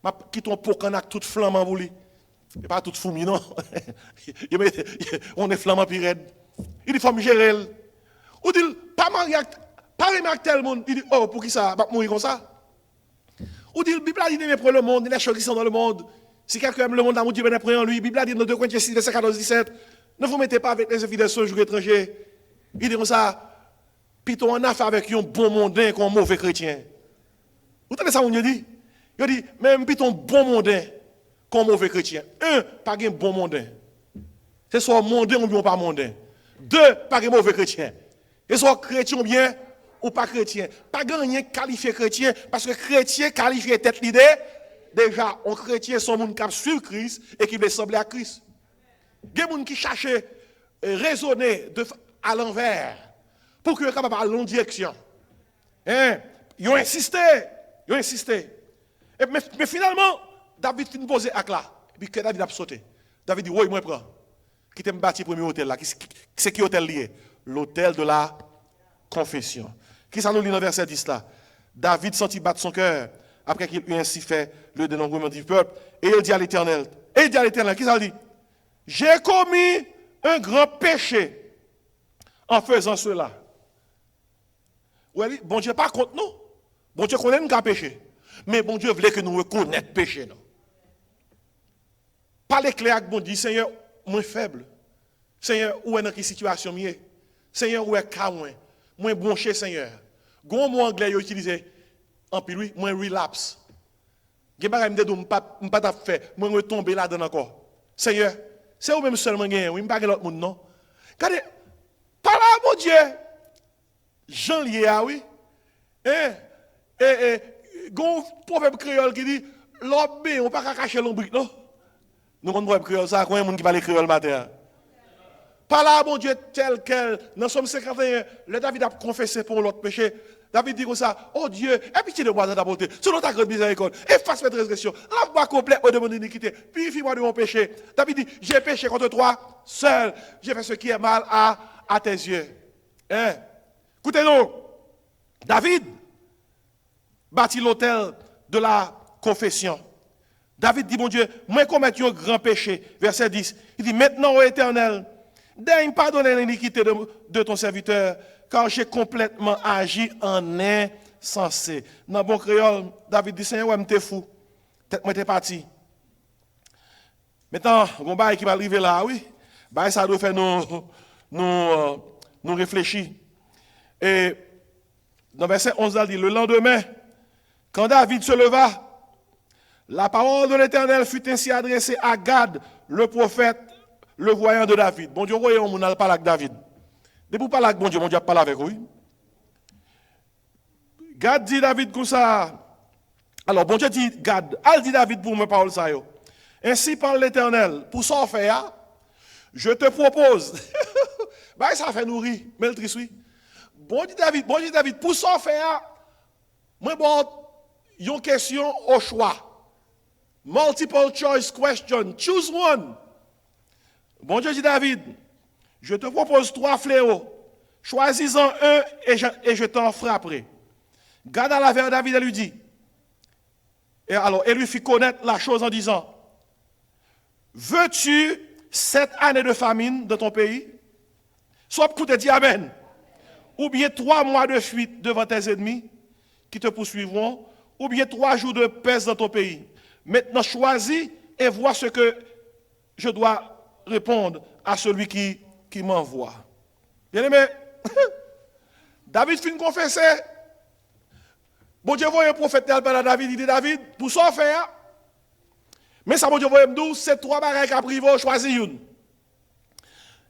M'a quitte ton pocan avec toute flamand pour lui. Et pas toute fourmi, non. On est flamand puis raide. Il dit, faut me gérer. Ou dit, pas marié avec tel monde. Il dit, oh, pour qui ça va mourir comme ça? Ou dit, la Bible a dit, mais pour le monde, les choses qui sont dans le monde. Si quelqu'un aime le monde, l'amour Dieu ben après en lui. La Bible a dit dans 2 Corinthiens 6, verset 14, 17, ne vous mettez pas avec les infidèles jours étrangers. Il dit comme ça, plutôt en affaire avec un bon mondain qu'un mauvais chrétien. Vous entendez ça, on dit? Il dit, même plutôt un bon mondain comme mauvais chrétien. Un, pas un bon mondain. C'est soit mondain ou bien pas mondain. Deux, pas un mauvais chrétien. C'est soit chrétien ou bien ou pas chrétien. Pas gagner qualifié chrétien parce que chrétien qualifié tête l'idée. Déjà, un chrétien sont gens qui suivent Christ et qui veulent sembler à Christ. Il y a des gens qui cherchent raisonner à l'envers pour qu'ils soient capables d'aller dans une direction. Ils ont insisté. Mais finalement, David finit de poser à là. Et puis que David a sauté. David dit, oui, moi je prends. Qui t'a bâti le premier hôtel là? C'est qui hôtel lié? L'hôtel de la confession. Qui ça nous lit dans le verset 10 là? David sentit battre son cœur après qu'il eut ainsi fait le dénombrement du peuple. Et il dit à l'Éternel, qui ça dit? J'ai commis un grand péché en faisant cela. Bon Dieu pas contre nous. Bon Dieu connaît nous péché. Mais bon Dieu voulait que nous reconnaissions le péché. Non? Pas l'éclair avec bon Dieu, Seigneur, moi faible. Seigneur, où est dans quelle situation mieux? Seigneur, où est cas moi bronché, Seigneur. Gon mot anglais utilisé en pile oui, moi relapse. Gen bagay me de pas t'a fait, moi retomber là-dedans encore. Seigneur, c'est ou même seulement gain, oui, m'pa l'autre monde non. Regardez, par là mon Dieu. Jean lié ah oui. Gon proverbe créole qui dit l'homme on pas cacher l'ombrique non. Nous on proverbe créole ça, combien monde qui parle créole matin. Par là, mon Dieu, tel quel, dans Somme 51, le David a confessé pour l'autre péché. David dit comme ça, oh Dieu, aie pitié de moi dans ta bonté, selon ta grande miséricorde, efface mes transgressions, lave-moi complètement de mon iniquité, purifie-moi de mon péché. David dit, j'ai péché contre toi, seul, j'ai fait ce qui est mal à tes yeux. Écoutez-nous, David bâtit l'autel de la confession. David dit, mon Dieu, moi commettre un grand péché. Verset 10, il dit, maintenant, ô Éternel, daigne pardonner l'iniquité de ton serviteur, car j'ai complètement agi en insensé. Dans bon créole, David dit, Seigneur, ouais, m'te fou. Peut-être moi t'es parti. Maintenant, on va qui va arriver là, oui. Bah, ça doit faire nous réfléchir. Et dans verset 11, il dit, le lendemain, quand David se leva, la parole de l'Éternel fut ainsi adressée à Gad, le prophète, le voyant de David. Bon Dieu, voyons, on n'a pas avec David. Depuis pas avec bon Dieu parle avec lui. Gad dit David comme ça. Alors, bon Dieu dit Gad, al dit David pour me parler ça. Ainsi parle l'Éternel, pour ça faire, je te propose. Bah, ça fait nourrir, mais le triste, oui. Bon Dieu David, pour ça faire, moi, bon, une question au choix. Multiple choice question. Choose one. Bon Dieu dit David, je te propose 3 fléaux. Choisis-en un et je t'en frapperai. Gad alla vers David et lui dit, et lui fit connaître la chose en disant, veux-tu 7 années de famine dans ton pays? Soit pour te dire Amen. Ou bien 3 mois de fuite devant tes ennemis qui te poursuivront, ou bien 3 jours de peste dans ton pays. Maintenant choisis et vois ce que je dois répondre à celui qui m'envoie. Bien aimé, David finit de confesser. Bon Dieu voit un prophète tel par David, il dit David, pour ça faire. Mais ça, bon Dieu voit me dire, c'est 3 bagages qui a privé, choisis une.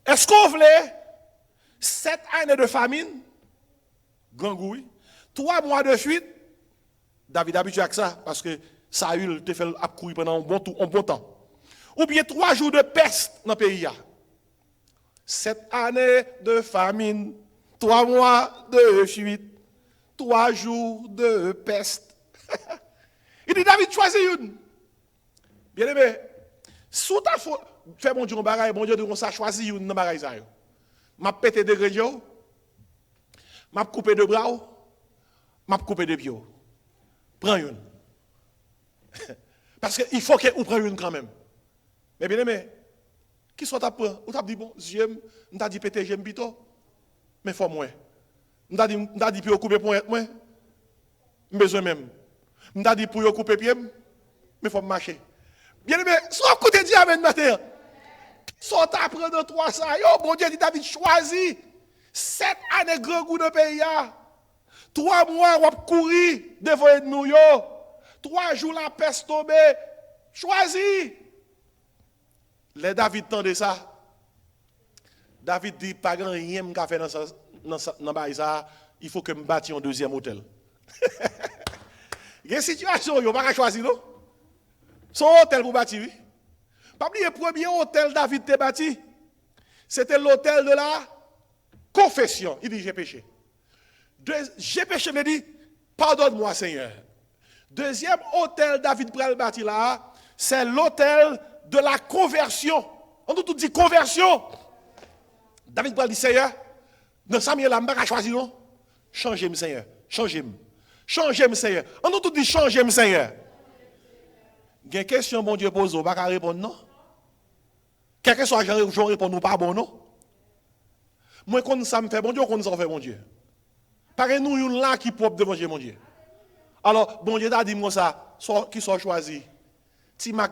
Est-ce qu'on voulait 7 années de famine, gangouille, 3 mois de fuite? David habitué à ça, parce que Saül te fait courir pendant un bon temps. Ou bien 3 jours de peste dans le pays. 7 années de famine, 3 mois de fuite, 3 jours de peste. Il dit David, choisis une. Bien aimé, sous ta faute, fais mon Dieu un bagaille, bon Dieu de ça, choisis une dans bagaille ça. M'a pété de grédio, m'a coupé de bras, m'a coupé de pied. Prends une. Parce qu'il faut que vous preniez une quand même. Mais bien aimé, qui soit ta prend? Ou t'as dit bon, j'aime, on t'a dit pété, j'aime bito. Mais faut moi. On t'a dit pour couper pour être moi. Besoin même. On t'a dit pour couper pied, mais faut marcher. Bien aimé, soit côté dit amen matin. Soit t'apprends dans 3 ça. Yo, bon Dieu dit David choisi 7 années grand goût de pays. 3 mois on courir devant nous yo. 3 jours la peste tombée. Choisi. Les David tendait ça. David dit, pas grand rien m'a fait dans ça, il faut que me bâti un deuxième hôtel. Il y a une situation, il n'y a pas choisir, non? Son hôtel pour bâtir, oui. Pas oublier, le premier hôtel David t'a bâti, c'était l'hôtel de la confession. Il dit, j'ai péché. J'ai péché, me dit, pardonne-moi, Seigneur. Deuxième hôtel David pral bâti là, c'est l'hôtel de la conversion. On nous tout dit conversion. David pral dit, Seigneur, dans Samuel, je ne vais pas choisir, non? Changez-moi, Seigneur. Changez-moi. Changez-moi, Seigneur. On nous tout dit, changez-moi, Seigneur. Il y a une question, bon Dieu, pose, on ne va pas répondre, non? Quelque soit, je réponds, nous pas bon, non? Moi, quand ça me fait bon Dieu, quand ça me fait bon Dieu. Par exemple, nous, il y a là qui est propre devant Dieu, mon Dieu. Alors, bon Dieu t'a dit moi ça, qui soit choisi. Timac,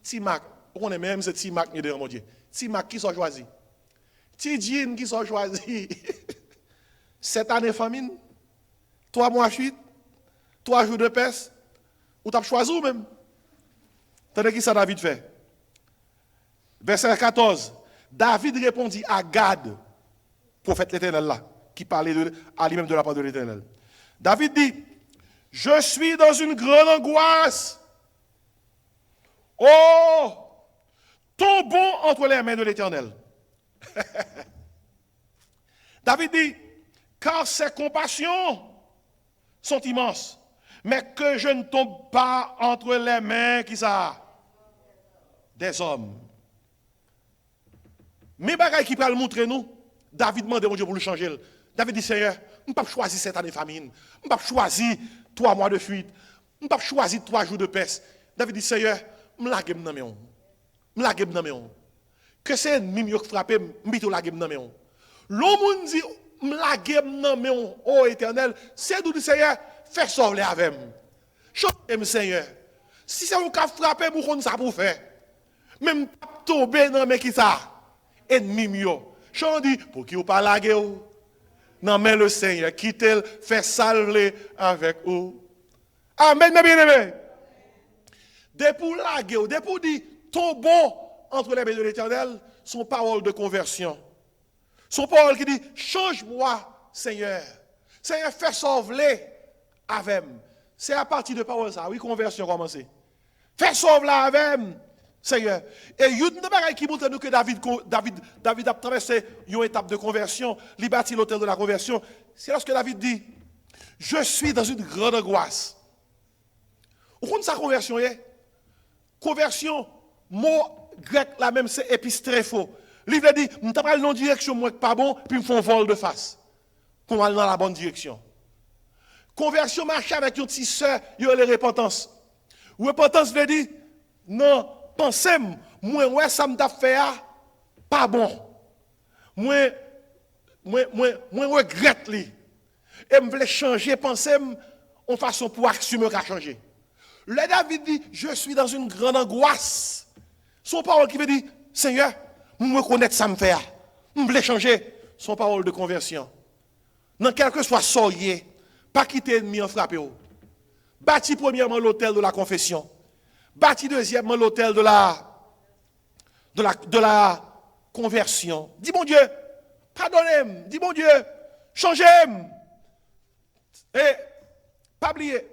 Timac, on est même, c'est Timac, mon Dieu. Timac, qui soit choisi. Tidjin, qui soit choisi. 7 années famine, 3 mois fuite, 3 jours de peste, ou t'as choisi ou même. T'as qui ça David fait? Verset 14. David répondit à Gad, prophète l'Éternel là, qui parlait à lui-même de la part de l'Éternel. David dit, je suis dans une grande angoisse. Oh, tombons entre les mains de l'Éternel. David dit, car ses compassions sont immenses, mais que je ne tombe pas entre les mains qui ça des hommes. Mais bagaille qui peut le montrer nous, David demande mon Dieu pour le changer. David dit, Seigneur, je ne peux pas choisir 7 années de famine, je ne peux pas choisir 3 mois de fuite, je ne peux pas choisir 3 jours de peste. David dit, Seigneur, je lague dans mes mains. Je lague dans mes mains. Que c'est ennemi qui frappe, je lague dans mes mains. L'homme dit, je lague dans mes mains, ô Éternel, c'est d'où dit, Seigneur, fais sauver avec moi. Chantez-moi, Seigneur. Si c'est vous qui frappez, vous connaissez ça pour faire. Même tomber dans mes qui ça. Ennemi mio. Chant dit, pour qui vous pas laguer ou? Non, mais le Seigneur, quittez-le, fait salver avec vous. Amen, mes bien-aimés. Depuis laguer ou, depuis dire, tombons entre les mains de l'Éternel, son parole de conversion. Son parole qui dit, change-moi, Seigneur. Seigneur, fais sauver avec moi. C'est à partir de parole ça, oui, conversion commencé. Fais sauver avec moi. Seigneur. Et il y a une chose qui montre nous que David a traversé une étape de conversion, il bâtit l'hôtel de la conversion. C'est lorsque David dit, je suis dans une grande angoisse. Vous comprenez sa conversion est? Conversion, mot grec là même, c'est épistrépho. Il veut dire, je ne pas dans direction, moi pas bon, puis me font vol de face. Pour aller dans la bonne direction. Conversion marche avec une petite sœur, il y a les repentance. Repentance veut dire, non, pensez, moi, ouais, ça me fait pas bon. Moi, regrette li. Et me voulais changer, pensez, en façon pour assumer qu'à changer. Le David dit, je suis dans une grande angoisse. Son parole qui veut dire, Seigneur, moi reconnaître ça me fait. Je voulais changer. Son parole de conversion. Dans quel que soit soyez, pas quitter l'ennemi en frappé. Bâti premièrement l'hôtel de la confession. Bâti deuxièmement l'hôtel de la conversion. Dis mon Dieu, pardonnez-moi. Dis mon Dieu, changez-moi. Et, pas oublier,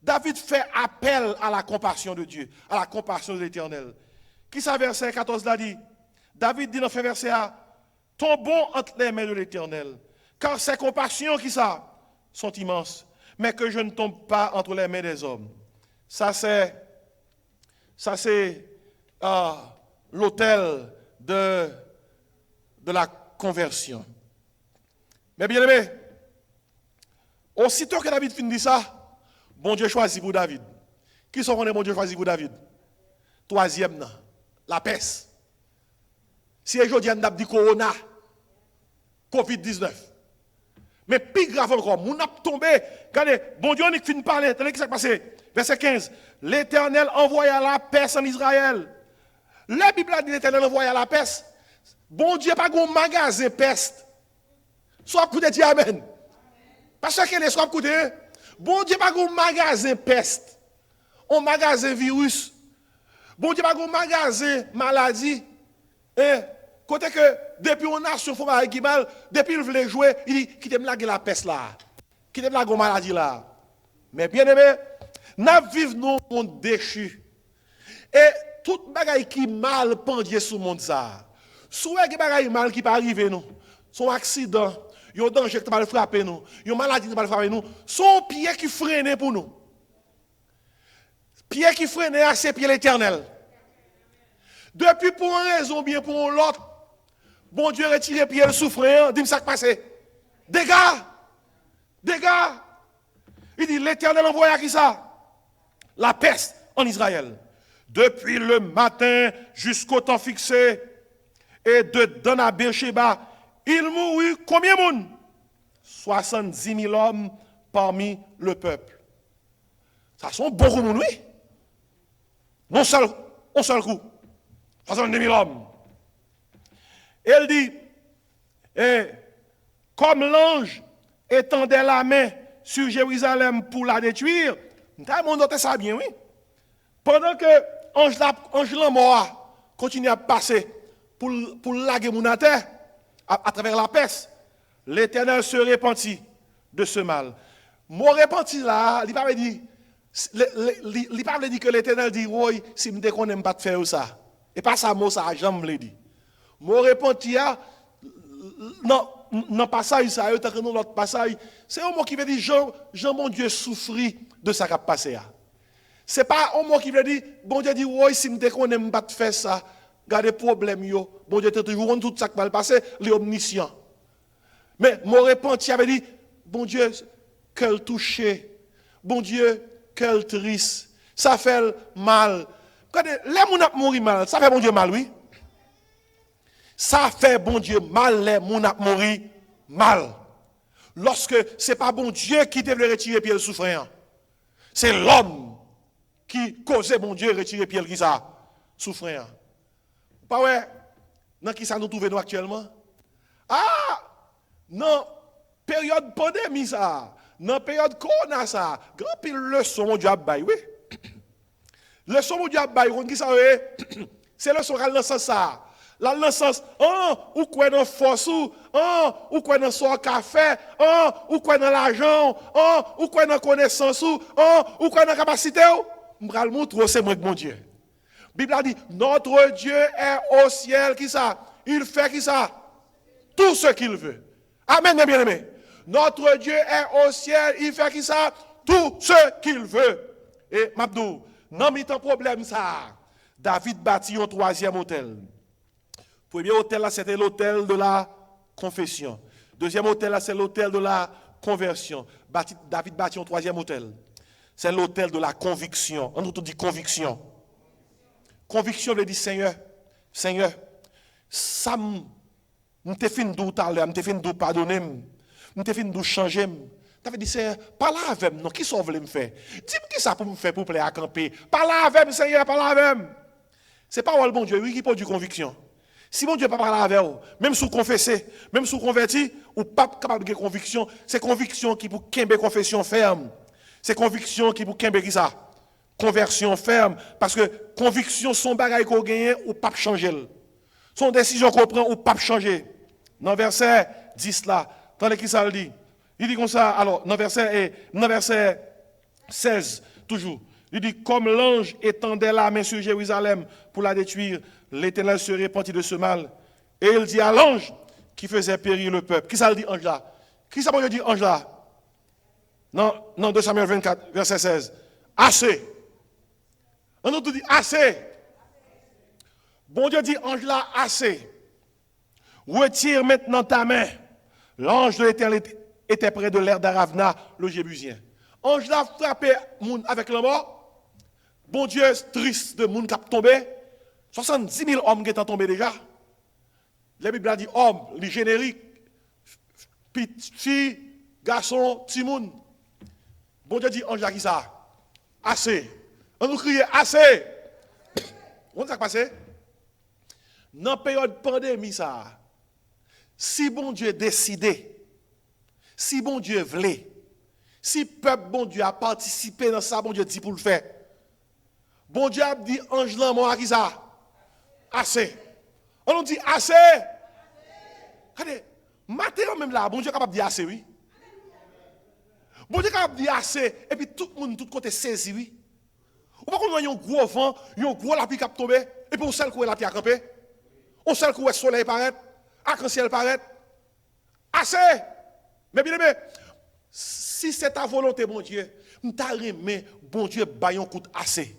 David fait appel à la compassion de Dieu, à la compassion de l'Éternel. Qui ça, verset 14 l'a dit? David dit dans le verset A, tombons entre les mains de l'Éternel, car ses compassions, qui ça, sont immenses, mais que je ne tombe pas entre les mains des hommes. Ça c'est l'autel de la conversion. Mais bien aimé, aussitôt que David finit ça, bon Dieu choisit pour David. Qui sont bon Dieu choisit pour David? Troisième, la peste. Si aujourd'hui on a dit corona, COVID-19. Mais plus grave encore, on a tombé. Regardez, bon Dieu, on finit de parler. Regardez ce qui s'est passé. Verset 15. L'Éternel envoya la peste en Israël. La Bible a dit l'Éternel envoya la peste. Bon Dieu, pas un magasin peste. Soit écoutez, dis Amen. Parce que les soit écoutez. Bon Dieu, pas un magasin peste. Un magasin virus. Bon Dieu, pas un magasin, maladie. Côté que, depuis on a sur fond qui mal, depuis il voulait jouer, il dit, qui t'aime la peste là, qui t'aime la maladie là. Mais bien aimé, nous vivons dans un monde déchu. Et tout bagaille qui mal pendie sur le monde ça. Soit que bagaille mal qui peut arriver nous, son accident, un danger qui va frapper nous, une maladie qui va frapper nous, son pied qui freine pour nous. Pied qui freine à ses pieds l'éternel. Depuis pour une raison bien pour l'autre, bon Dieu retire pied le souffrant, dis-moi ça qui passe. Dégâts. Il dit l'éternel envoya qui ça? La peste en Israël. Depuis le matin jusqu'au temps fixé, et de Dan à Beersheba, il mourut combien de monde? 70 000 hommes parmi le peuple. Ça sont beaucoup de monde, oui. Un seul coup. 70 000 hommes. Elle dit, comme l'ange étendait la main sur Jérusalem pour la détruire, nous avons noté ça bien, oui. Pendant que l'ange la mort continue à passer pour laguer mon terre à travers la peste, l'Éternel se repentit de ce mal. Mon repenti là, il ne dit pas que l'Éternel dit, oui, si je ne connais pas de faire ça. Et pas ça, moi, ça, jamais me dit. Mon repenti là, non, passage, ça, tant que nous, l'autre passage, c'est un mot qui veut dire, Jean, mon Dieu, souffrit de ça qui a passé. Ce n'est pas un mot qui veut dire, bon Dieu dit, oui, si je ne connais pas de faire ça, gardez problème, bon Dieu, toujours tout ça qui va le passer, il est omniscient. Mais mon repenti avait dit, bon Dieu, quel touché, bon Dieu, quel triste, ça fait mal. Regardez, les gens qui mourent mal, ça fait bon Dieu mal, oui. Ça fait bon Dieu mal, les gens qui mourent mal. Lorsque ce n'est pas bon Dieu qui devait retirer pied le souffrant, c'est l'homme qui causait bon Dieu retirer pied qui ça souffrant. Pas ouais, dans qui ça nous trouvons actuellement? Ah, non, période pandémie ça, non période corona ça, grand pile leçon mon Dieu a bail, oui. Leçon mon Dieu a bail, on qui ça c'est leçon dans le sens ça. Là dans le sens, ou quoi dans force ou quoi dans son café, ou quoi dans l'argent, ou quoi dans connaissance ou quoi dans capacité, m'bral montre c'est moi mon Dieu. Bible a dit notre Dieu est au ciel qui ça, il fait qui ça tout ce qu'il veut. Amen bien aimé. Notre Dieu est au ciel, il fait qui ça tout ce qu'il veut. Et Mabdou, non mis un problème ça. David bâtit un troisième hôtel. Premier hôtel là c'était l'hôtel de la confession. Deuxième hôtel là c'est l'hôtel de la conversion. David bâtit un troisième hôtel. C'est l'hôtel de la conviction. On nous dit conviction. Conviction veut dire Seigneur, ça m'te fin d'où tout à l'heure, m'te fin d'où pardonner, m'te fin d'où changer. T'avais dit Seigneur, parle avec moi, qui ça veut me faire? Dis-moi qui ça pour me faire pour plaire à camper. Parle avec moi Seigneur, parle avec moi. C'est pas le bon Dieu, oui qui produit conviction. Si mon Dieu pas parler avec vous, même sous confessé, même sous converti, ou pas capable de conviction, c'est conviction qui pour kembe confession ferme. C'est conviction qui pour kembe qui ça? Conversion ferme, parce que conviction, son bagage qu'on gagne ou pas changer. Son décision qu'on prend ou pas changer. Dans verset 10 là, attendez qui ça le dit. Il dit comme ça, alors, dans verset 16, toujours. Il dit, comme l'ange étendait la main sur Jérusalem pour la détruire, l'Éternel se repentit de ce mal. Et il dit à l'ange qui faisait périr le peuple. Qui ça le dit, ange là? Qui ça veut dire, ange là? Non, 2 Samuel 24, verset 16. Assez. On nous dit assez. Bon Dieu dit, ange là, assez. Retire maintenant ta main. L'ange de l'Éternel était près de l'air d'Aravna, le Jébusien. Ange là frappé avec la mort. Bon Dieu, triste de moun qui a tombé. 70 000 hommes qui sont tombés déjà. La Bible a dit hommes, les génériques, petits, garçons, petits moun. Bon Dieu dit, ange là qui ça? Assez. On nous crie assez. Vous savez ce qui passe? Dans la période de pandémie, ça, si bon Dieu décidé, si bon Dieu voulait, si peuple bon Dieu a participé dans ça, bon Dieu dit pour le faire, Bon Dieu a dit, ange là, moi, qui ça? Assez. On nous dit assez. Regardez, matin même là, bon Dieu est capable de dire assez, oui. Bon Dieu est capable de dire assez, et puis tout le monde, tout côté saisi, oui. Ou pas qu'on a un gros vent, un gros la pluie qui a tombé, et puis on sait que la pluie a campé. On sait que le soleil paraît, arc-en-ciel paraît. Assez. Mais bien aimé, si c'est ta volonté, mon Dieu, m'ta remet, bon Dieu, baillon coûte assez.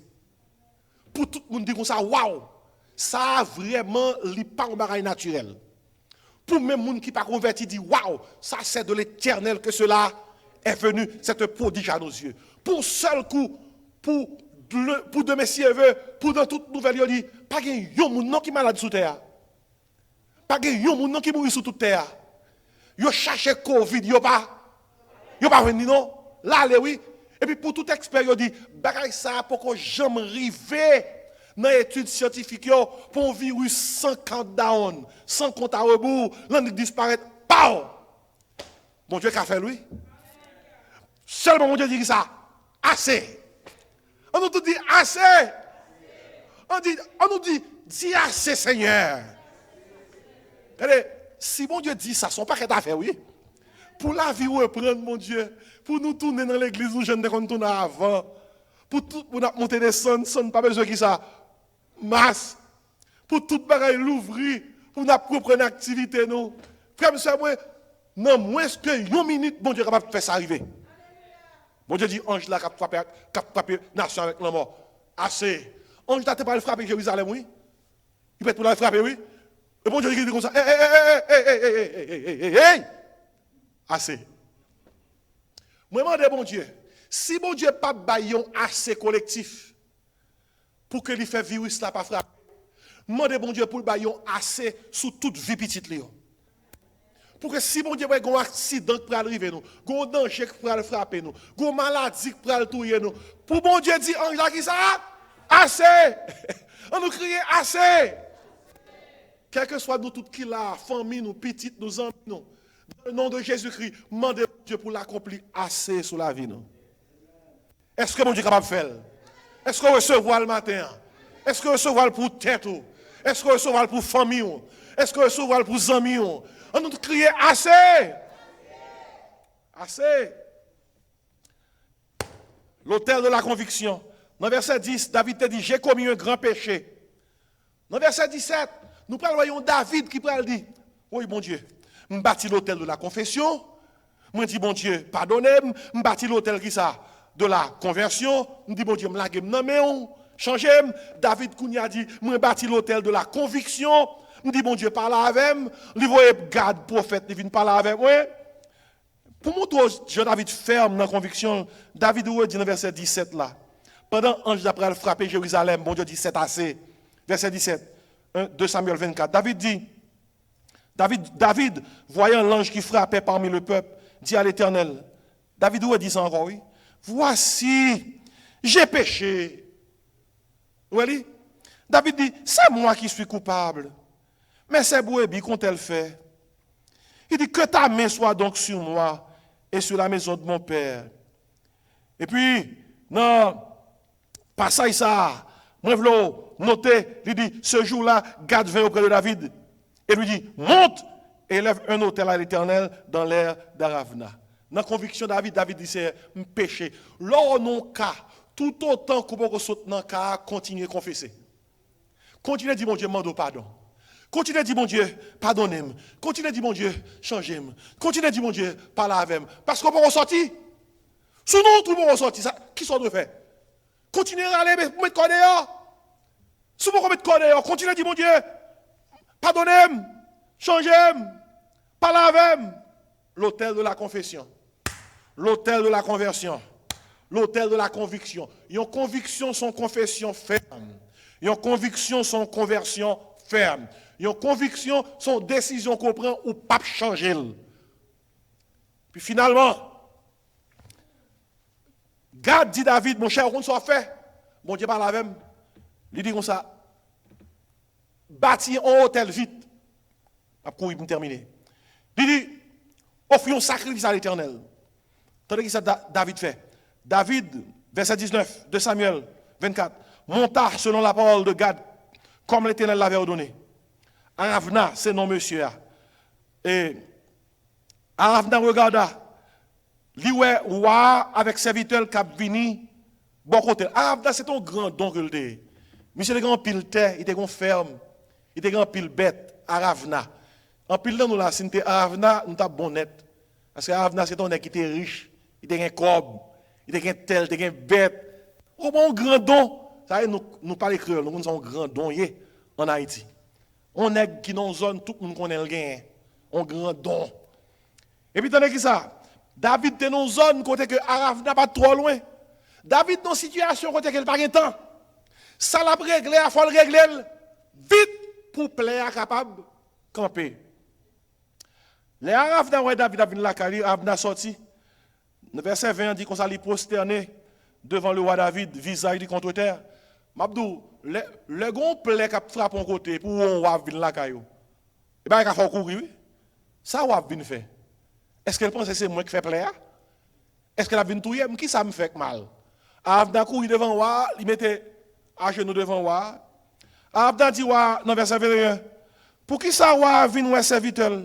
Pour tout le monde dire comme ça, waouh, ça a vraiment pas un bagage naturel. Pour même les gens qui ne sont pas convertis, dit waouh, ça c'est de l'éternel que cela est venu, cette prodige à nos yeux. Pour seul coup, pour de mes veut, pour dans toute nouvelle, il dit, pas de gens qui est malade sous terre. Pas de gens qui mourent sous toute terre. Ils cherchent Covid, ils n'ont pas venu, non? Là, oui. Et puis pour tout expert, il dit, bagay ça pour qu'on jamais arrive dans l'étude scientifique pour un virus sans countdown, sans compte à rebours, l'on disparaît, pow! Bon Dieu qu'a fait lui? Seulement mon Dieu dit ça, assez. On nous dit assez. On nous dit, dis assez Seigneur. Allez, si mon Dieu dit ça, son paquet d'affaires, oui. Pour la vie reprendre, mon Dieu, pour nous tourner dans l'église où je ne qu'on tourne avant, pour tout, pour nous monter des sons, pas besoin de ça, masse, pour tout bagaille l'ouvrir, pour notre propre activité, nous. Frère, monsieur, moi, non, moins que 1 minute, mon Dieu est capable de faire ça arriver. Mon Dieu dit, ange là, qui a frappé nation avec la mort. Assez. Ange là, tu pas le frapper Jérusalem, oui? Il peut être pour la frapper, oui? Et bon Dieu dit comme ça, assez. Moi, je demande, bon Dieu, si bon Dieu pas baillon assez collectif pour que les fasse virus là pas frapper, je demande, bon Dieu, pour le baillon assez sous toute vie petite. Pour que si bon Dieu a un accident qui peut arriver, un danger qui peut frapper, une maladie qui peut tuer, pour bon Dieu dire, ange là qui ça? Assez! On nous crie assez! Quel que soit nous tout qui là, famille, nous, petites, nous amis, nous. Dans le nom de Jésus-Christ, demandez Dieu pour l'accomplir assez sur la vie. Est-ce que mon Dieu est capable de faire? Est-ce qu'on recevra le matin? Est-ce qu'on recevra pour tête? Est-ce qu'on recevra pour famille? Est-ce qu'on recevra pour amis? On nous crie assez! Assez! L'autel de la conviction. Dans verset 10, David te dit, j'ai commis un grand péché. Dans verset 17, nous voyons David qui peut dire, oui, bon Dieu, je bâtis l'autel de la confession, je dis, bon Dieu, pardonnez-moi, je bâtis l'autel qui ça, de la conversion, je dis, bon Dieu, je lague non, changez. David Kounia dit, je bâtis l'autel de la conviction, je dis, bon Dieu, parle avec moi, je voyais garde prophète, il vient parler avec moi. Pour montrer Jean David ferme dans la conviction, David dit dans verset 17 là, pendant ange d'après le frapper Jérusalem, bon Dieu dit, c'est assez. Verset 17. 2 Samuel 24. David dit, David, voyant l'ange qui frappait parmi le peuple, dit à l'Éternel, David où dit ça encore, oui? Voici, j'ai péché. Oui, David dit, c'est moi qui suis coupable. Mais c'est brebis qu'ont-elles fait? Il dit, que ta main soit donc sur moi et sur la maison de mon père. Et puis, non, pas ça, moi, je veux noter, il dit, ce jour-là, Gad vint auprès de David et lui dit, monte et élève un autel à l'Éternel dans l'air d'Aravna. Dans la conviction de David dit, c'est un péché. Lors non cas, tout autant qu'on peut sauter dans le cas, continuez à confesser. Continuez à dire, mon Dieu, demande pardon. Continuez à dire, mon Dieu, pardonnez-moi. Continuez à dire, mon Dieu, changez-moi. Continuez à dire, mon Dieu, parlez avec moi. Parce qu'on peut ressortir. Sinon, tout le monde ressortir. Qui sont de fait? Continuez à aller, mettre quoi dehors. Si vous mettez quoi dehors, continuez à dire, mon Dieu, pardonnez-moi, changez-moi, parlez avec moi. L'autel de la confession. L'autel de la conversion. L'autel de la conviction. Une conviction, son confession ferme. Une conviction, son conversion ferme. Une conviction, son décision qu'on prend ou pas changer. Puis finalement, Gad dit David, mon cher, on soit fait. Mon Dieu parle avec moi. Il dit comme ça, bâtis un hôtel vite. Après, pour terminer. Il dit, offrez un sacrifice à l'Éternel. Tandis que ça David fait. David, verset 19 de Samuel 24. monta selon la parole de Gad, comme l'Éternel l'avait ordonné. Aravna, c'est non monsieur. Et Aravna regarda, lui roi avec serviteur qui a venu, bon côté. Aravna, c'est un grand don que le dit. Monsieur, il était grand pile terre, il était grand ferme, il était grand pile bête, Aravna. En pile dans nous là, si nous étions Aravna, nous étions bon net. Parce que Aravna, c'est un qui était riche, il était un cob, il était un tel, il était un bête. Oh, bon, grand don. Ça y est, nous parlons créole, nous sommes grand don en Haïti. On est qui dans une zone, tout le monde connaît le gain. On grand don. Et puis, tenez qui ça? David était dans une zone côté que Aravna n'a pas trop loin. David dans une situation côté qu'il n'a pas de temps. Ça l'a réglé, il faut le régler vite pour plaire capable de camper. Les Aravna, David a venu la carrière, Aravna sorti. Le verset 20 dit qu'on s'allait prosterner devant le roi David, visage contre terre. Mabdou, le grand plaie qui frappe un côté pour on va venir la caillou. Et bien, il faut courir, oui. Ça, on va venir faire. Est-ce qu'elle pense que c'est moi qui fais plaire? Est-ce qu'elle a venu touiller? Qui ça me fait mal? Avda courir devant moi, il mettait à genoux devant moi. Avda dit, dans verset 21, pour qui ça va venir serviteur?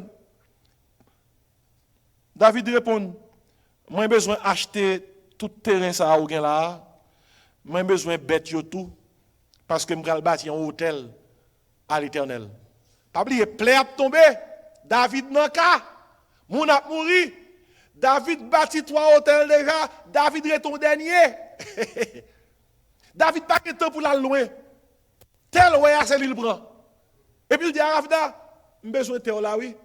David répond, moi j'ai besoin d'acheter tout terrain ça ou gen là. Moi j'ai besoin de bête tout parce que je vais bâtir un hôtel à l'Éternel. Pas oublier, plaie a tombé. David n'a qu'à. Moun a mouri. David bâtit 3 hôtels déjà. David est ton dernier. David pas de temps pour la loin. Tel ouais c'est lui le prend. Et puis il dit Aravna, j'ai besoin de terre là oui.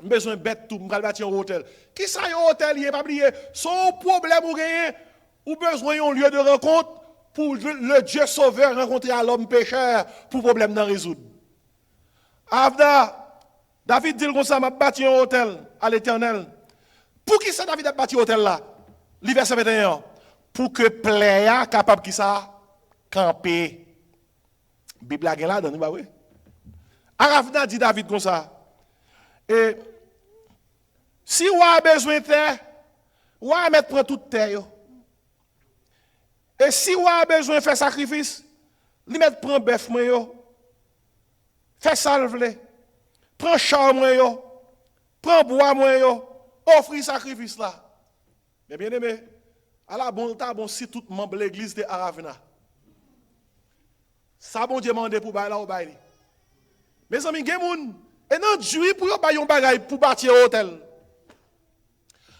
J'ai besoin de bête tout, je vais bâtir un hôtel. Qui ça un hôtel, il n'est pas oublié. Son problème ou gagner, ou besoin d'un lieu de rencontre pour le Dieu sauveur rencontrer à l'homme pécheur pour problème d'en résoudre. Avda, David dit comme ça, m'a bâti un hôtel à l'Éternel. Pour qui ça David a bâti un hôtel là? Verset 21. Pour que Pléa capable qui ça camper. Bible a là dans nous oui. Aravna dit David comme ça. Et si on a besoin de terre, on va mettre prendre toute terre. Et si on a besoin de faire sacrifice, lui mettre prendre bœuf moi faire salve, prend char moi prend bois moi offrir sacrifice là. Mais bien aimé, à la bonne bon si tout membre de l'église de Aravna. Ça bon Dieu demandé pour bailler là ou bailler. Mes amis, gen moun et non Dieu pour yon bailler un bagay pour bâtir un hôtel.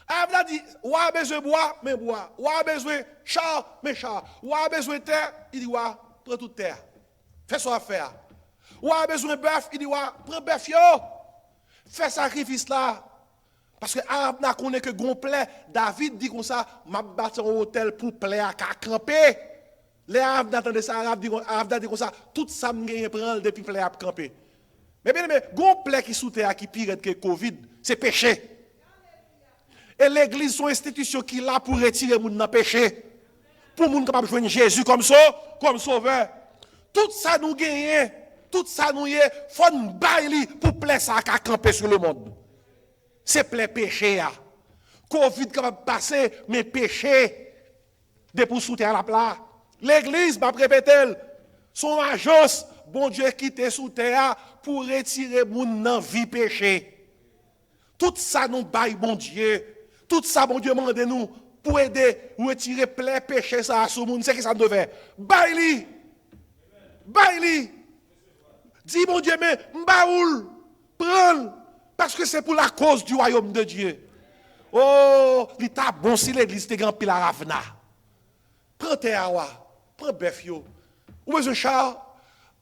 Avla dit, ou a besoin de bois, mais bois. Ou a besoin de char, mais char. Ou a besoin de terre, il dit, prends toute terre. Fais ça à faire. Ou a besoin de bœuf, il dit, prends bœuf yo. Fais sacrifice là. Parce que Avla connaît que gon plaît. David dit comme ça, m'a bâti un hôtel pour plaire à camper. Les Avla entendent ça, Avla dit comme ça, tout ça me prend depuis plaire à camper. Mais bien, gon plaît qui sous terre qui pire que Covid, c'est péché. Et l'église sont institutions qui là pour retirer moun dans péché. Pour moun capable joindre Jésus comme sauveur. Tout ça nous gagne, tout ça nous y faut nous bailler pour plaire ça à camper sur le monde. C'est plein péché a. Covid capable passer mais péché de pour sous terre la plat. L'église va répéter son agence bon Dieu quitter sous terre pour retirer moun dans vie péché. Tout ça nous baille bon Dieu. Tout ça, bon Dieu, demande nous pour aider ou retirer plein péché ça à ce monde. C'est ce que ça nous fait. Baili. Dis, bon Dieu, mais m'baoul. Prends. Parce que c'est pour la cause du royaume de Dieu. Oh, l'état bon si l'église te grand pile à Ravna. Prends terre, prends bœuf yo. Ou besoin char.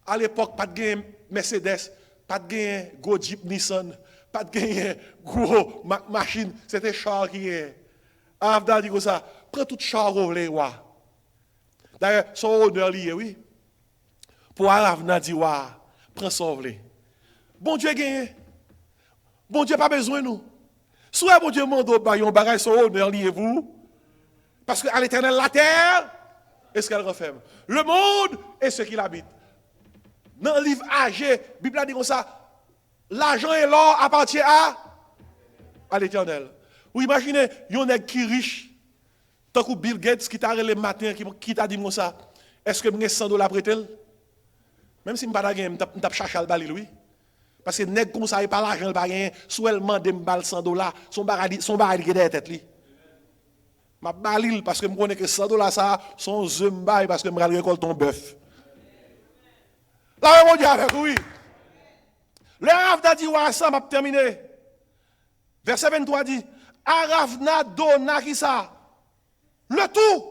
À l'époque, pas de Mercedes, pas de go Jeep Nissan. Pas de gros machine, c'était char qui est. Avda dit comme ça, prends tout char au lait. D'ailleurs, son honneur lié, oui. Pour Avda dit, prends son lait. Bon Dieu gagne. Bon Dieu pas besoin de nous. Soit bon Dieu mande au baillon, bagage son honneur lié vous. Parce qu'à l'Éternel, la terre, est ce qu'elle referme. Le monde est ce qu'il habite. Dans le livre Agé, la Bible a dit comme ça. L'argent et l'or appartient à l'Éternel. Vous imaginez, il y a un qui riche, tant que Bill Gates qui t'a relé le matin, qui t'a dit comme ça, Est-ce que j'ai 100 dollars prêté? Même si je n'ai pas de je tape chercher le bali, oui. Parce que nèg comme ça, il pas l'argent, il pas rien. Soit elle demande me 100 dollars, son baril qui est derrière tête li. Ma balil parce que je connais que 100 dollars ça, son zumba parce que je récolte ton bœuf. Là, mon Dieu avec oui. Le Ravna dit, ouais, ça m'a terminé. Verset 23 dit, Aravna donna qui ça? Le tout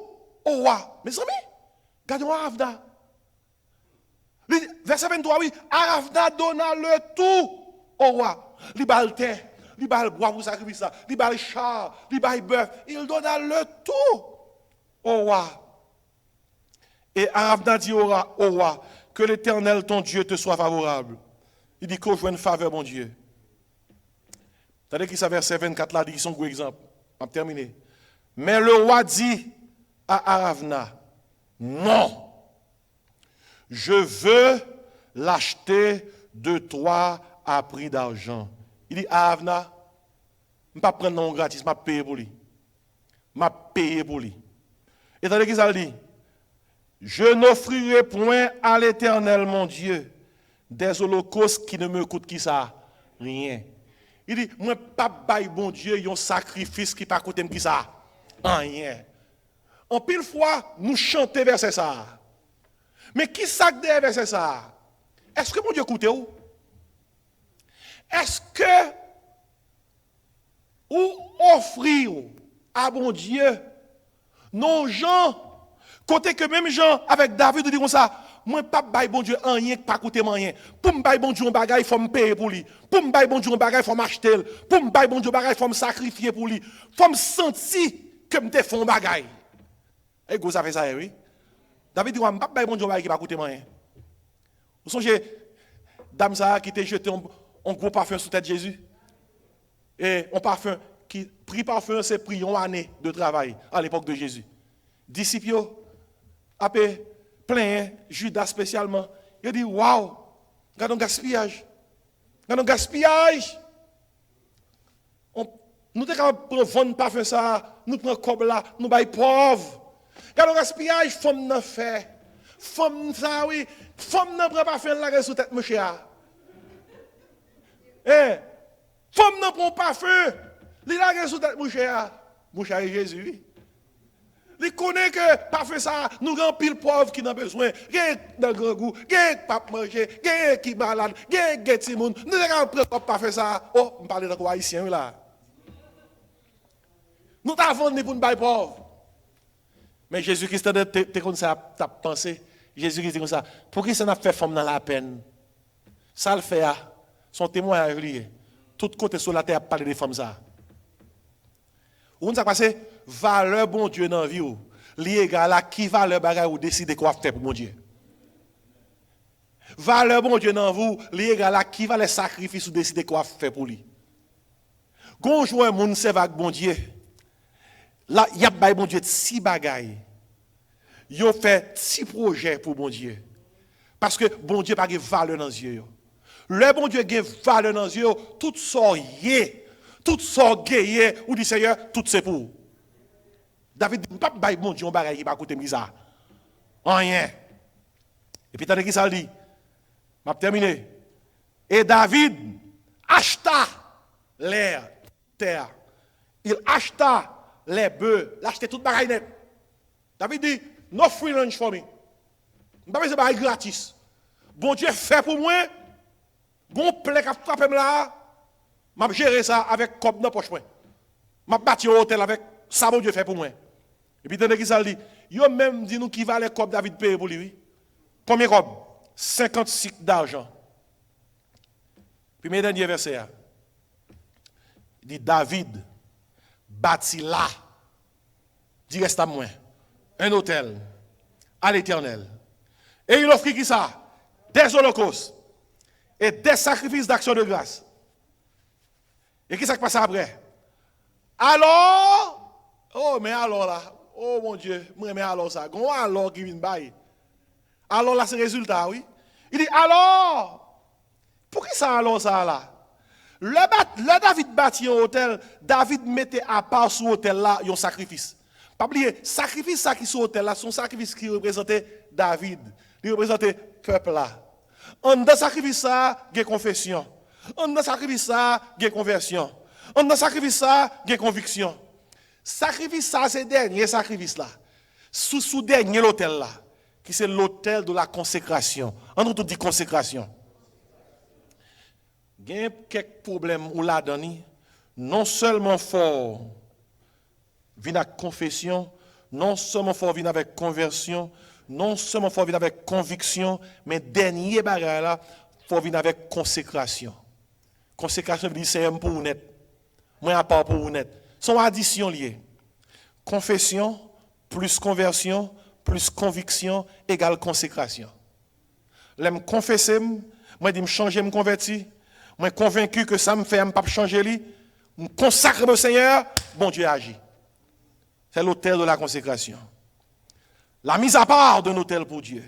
au roi. Mes amis, regardez Aravna. Verset 23, oui, Aravna donna le tout au roi. Li bal terre, li bal bois pour sacrifier ça, li bal char, li bal bœuf. Il donna le tout au roi. Et Aravna dit au roi, que l'Éternel, ton Dieu, te soit favorable. Il dit qu'on joue une faveur, mon Dieu. Tandis qu'il verset 24 là, dit son gros exemple. On va terminer. Mais le roi dit à Aravna, non, je veux l'acheter de toi à prix d'argent. Il dit, Aravna, je ne vais pas prendre non gratis, je vais payer pour lui. Je vais payer pour lui. Et tandis qu'il dit, je n'offrirai point à l'Éternel, mon Dieu, des holocaustes qui ne me coûtent qui ça? Rien. Il dit, moi, pas bail bon Dieu, un sacrifice qui ne pas coûter qui ça? Rien. En pile fois, nous chantons verset ça. Mais qui sac derrière verset ça? Est-ce que mon Dieu coûte où? Est-ce que ou offrir à bon Dieu nos gens? Côté que même Jean avec David dit comme ça, moi pas bail bon Dieu rien pas coûter rien. Pour me bail bon Dieu un bagage, il faut me payer pour lui. Pour me bail bon Dieu un bagage, il faut m'acheter. Pour me bail bon Dieu un bagage, il faut me sacrifier pour lui. Faut me sentir que me te font bagage. Et vous avez ça oui. David dit moi pas bail bon Dieu un bagage qui pas coûter rien. Vous songez dame ça qui t'a jeté un gros parfum sur tête Jésus. Et un parfum qui prix parfum c'est prix une année de travail à l'époque de Jésus. Disciples après plein, Judas spécialement, il dit waouh, regardons gaspillage. Regardons gaspillage. Nous sommes capables de prendre parfum ça, nous prenons comme là, nous baillons pauvres. Regardons gaspillage, femme n'en fait. Femme ça oui, femme n'en prend parfum là sous tête mon cher. Femme n'en prend parfum, il la sous tête mon cher. Mon cher Jésus. Il connaît que parfait ça, nous avons pile pauvres qui n'ont besoin. Il y a un grand goût, il y a pas manger, il y a qui malade, il y a des gens. Nous avons pris parfait ça. Oh, je parle de quoi haïtien là. Nous avons vendu pour nous bailler pauvres. Mais Jésus-Christ t'es comme ça, t'as pensé. Jésus-Christ dit comme ça. Pour qui ça n'a fait femme dans la peine? Ça le fait, son témoignage lié. Tout côté sur la terre parler des femmes ça. Où ça passé? Valeur bon Dieu dans la vie ou li égal à qui valeur bagay ou décider quoi faire pour mon Dieu. Valeur bon Dieu dans vous, li égal à qui va les sacrifices ou décider quoi faire pour lui. Gonjou un monde c'est vague bon Dieu. Là y a bay bon Dieu si bagay. Yo fait si projet pour bon Dieu. Parce que bon Dieu pas de valeur dans les yeux. Le bon Dieu a valeur dans les yeux, tout ça yé, tout ça gagné ou dit Seigneur, tout c'est pour. David dit, pas bail bon Dieu, on bagaille qui va coûter ça. Rien. Et puis, t'as qui ça dit? M'a terminé. Et David acheta les terres. Il acheta les bœufs. Il achetait tout bagaille net. David dit, no free lunch for me. Je ne vais pas gratis. Bon Dieu fait pour moi. Bon plaît qui frappe là. Je gérer ça avec comme dans poche. Je bâti un hôtel avec ça, bon Dieu fait pour moi. Et puis, t'entendez qui ça dit? Yo même dit nous qui valait comme David paye pour lui. Combien comme? 50 cycles d'argent. Puis, mes derniers versets. Il dit David bâtit là, dit reste à moi, un hôtel à l'Éternel. Et il offrit qui ça? Des holocaustes et des sacrifices d'action de grâce. Et qui ça qui passe après? Alors, oh, mais alors là, oh mon Dieu, mais alors ça, comment alors qui vient bailler? Alors là, c'est le résultat, oui. Il dit, alors, pour qui ça alors ça là? Le David bâtit un hôtel, David mettait à part sur l'hôtel là un sacrifice. Pas oublier, sacrifice ça qui sur l'autel là, son sacrifice qui représentait David, qui représentait peuple là. En dans sacrifice ça, il y a confession. En dans sacrifice ça, il y a conversion. En dans sacrifice ça, il y a conviction. Sacrifice ça, c'est le dernier sacrifice là. Sous dernier l'autel là, qui c'est l'autel de la consécration. En nous tout dit consécration. Il y a quelques problèmes où là dedans non seulement fort vient avec confession, non seulement fort vient avec conversion, non seulement fort vient avec conviction, mais dernier bagage là, fort vient avec consécration. Consécration veut dire c'est pour vous net. Moi à part pour vous net. Son addition liée. Confession plus conversion plus conviction égale consécration. L'aime confesser, moi dis me changer, me convertir, moi convaincu que ça me fait me pas changer lui, me consacre au Seigneur, bon Dieu agit. C'est l'autel de la consécration. La mise à part d'un autel pour Dieu.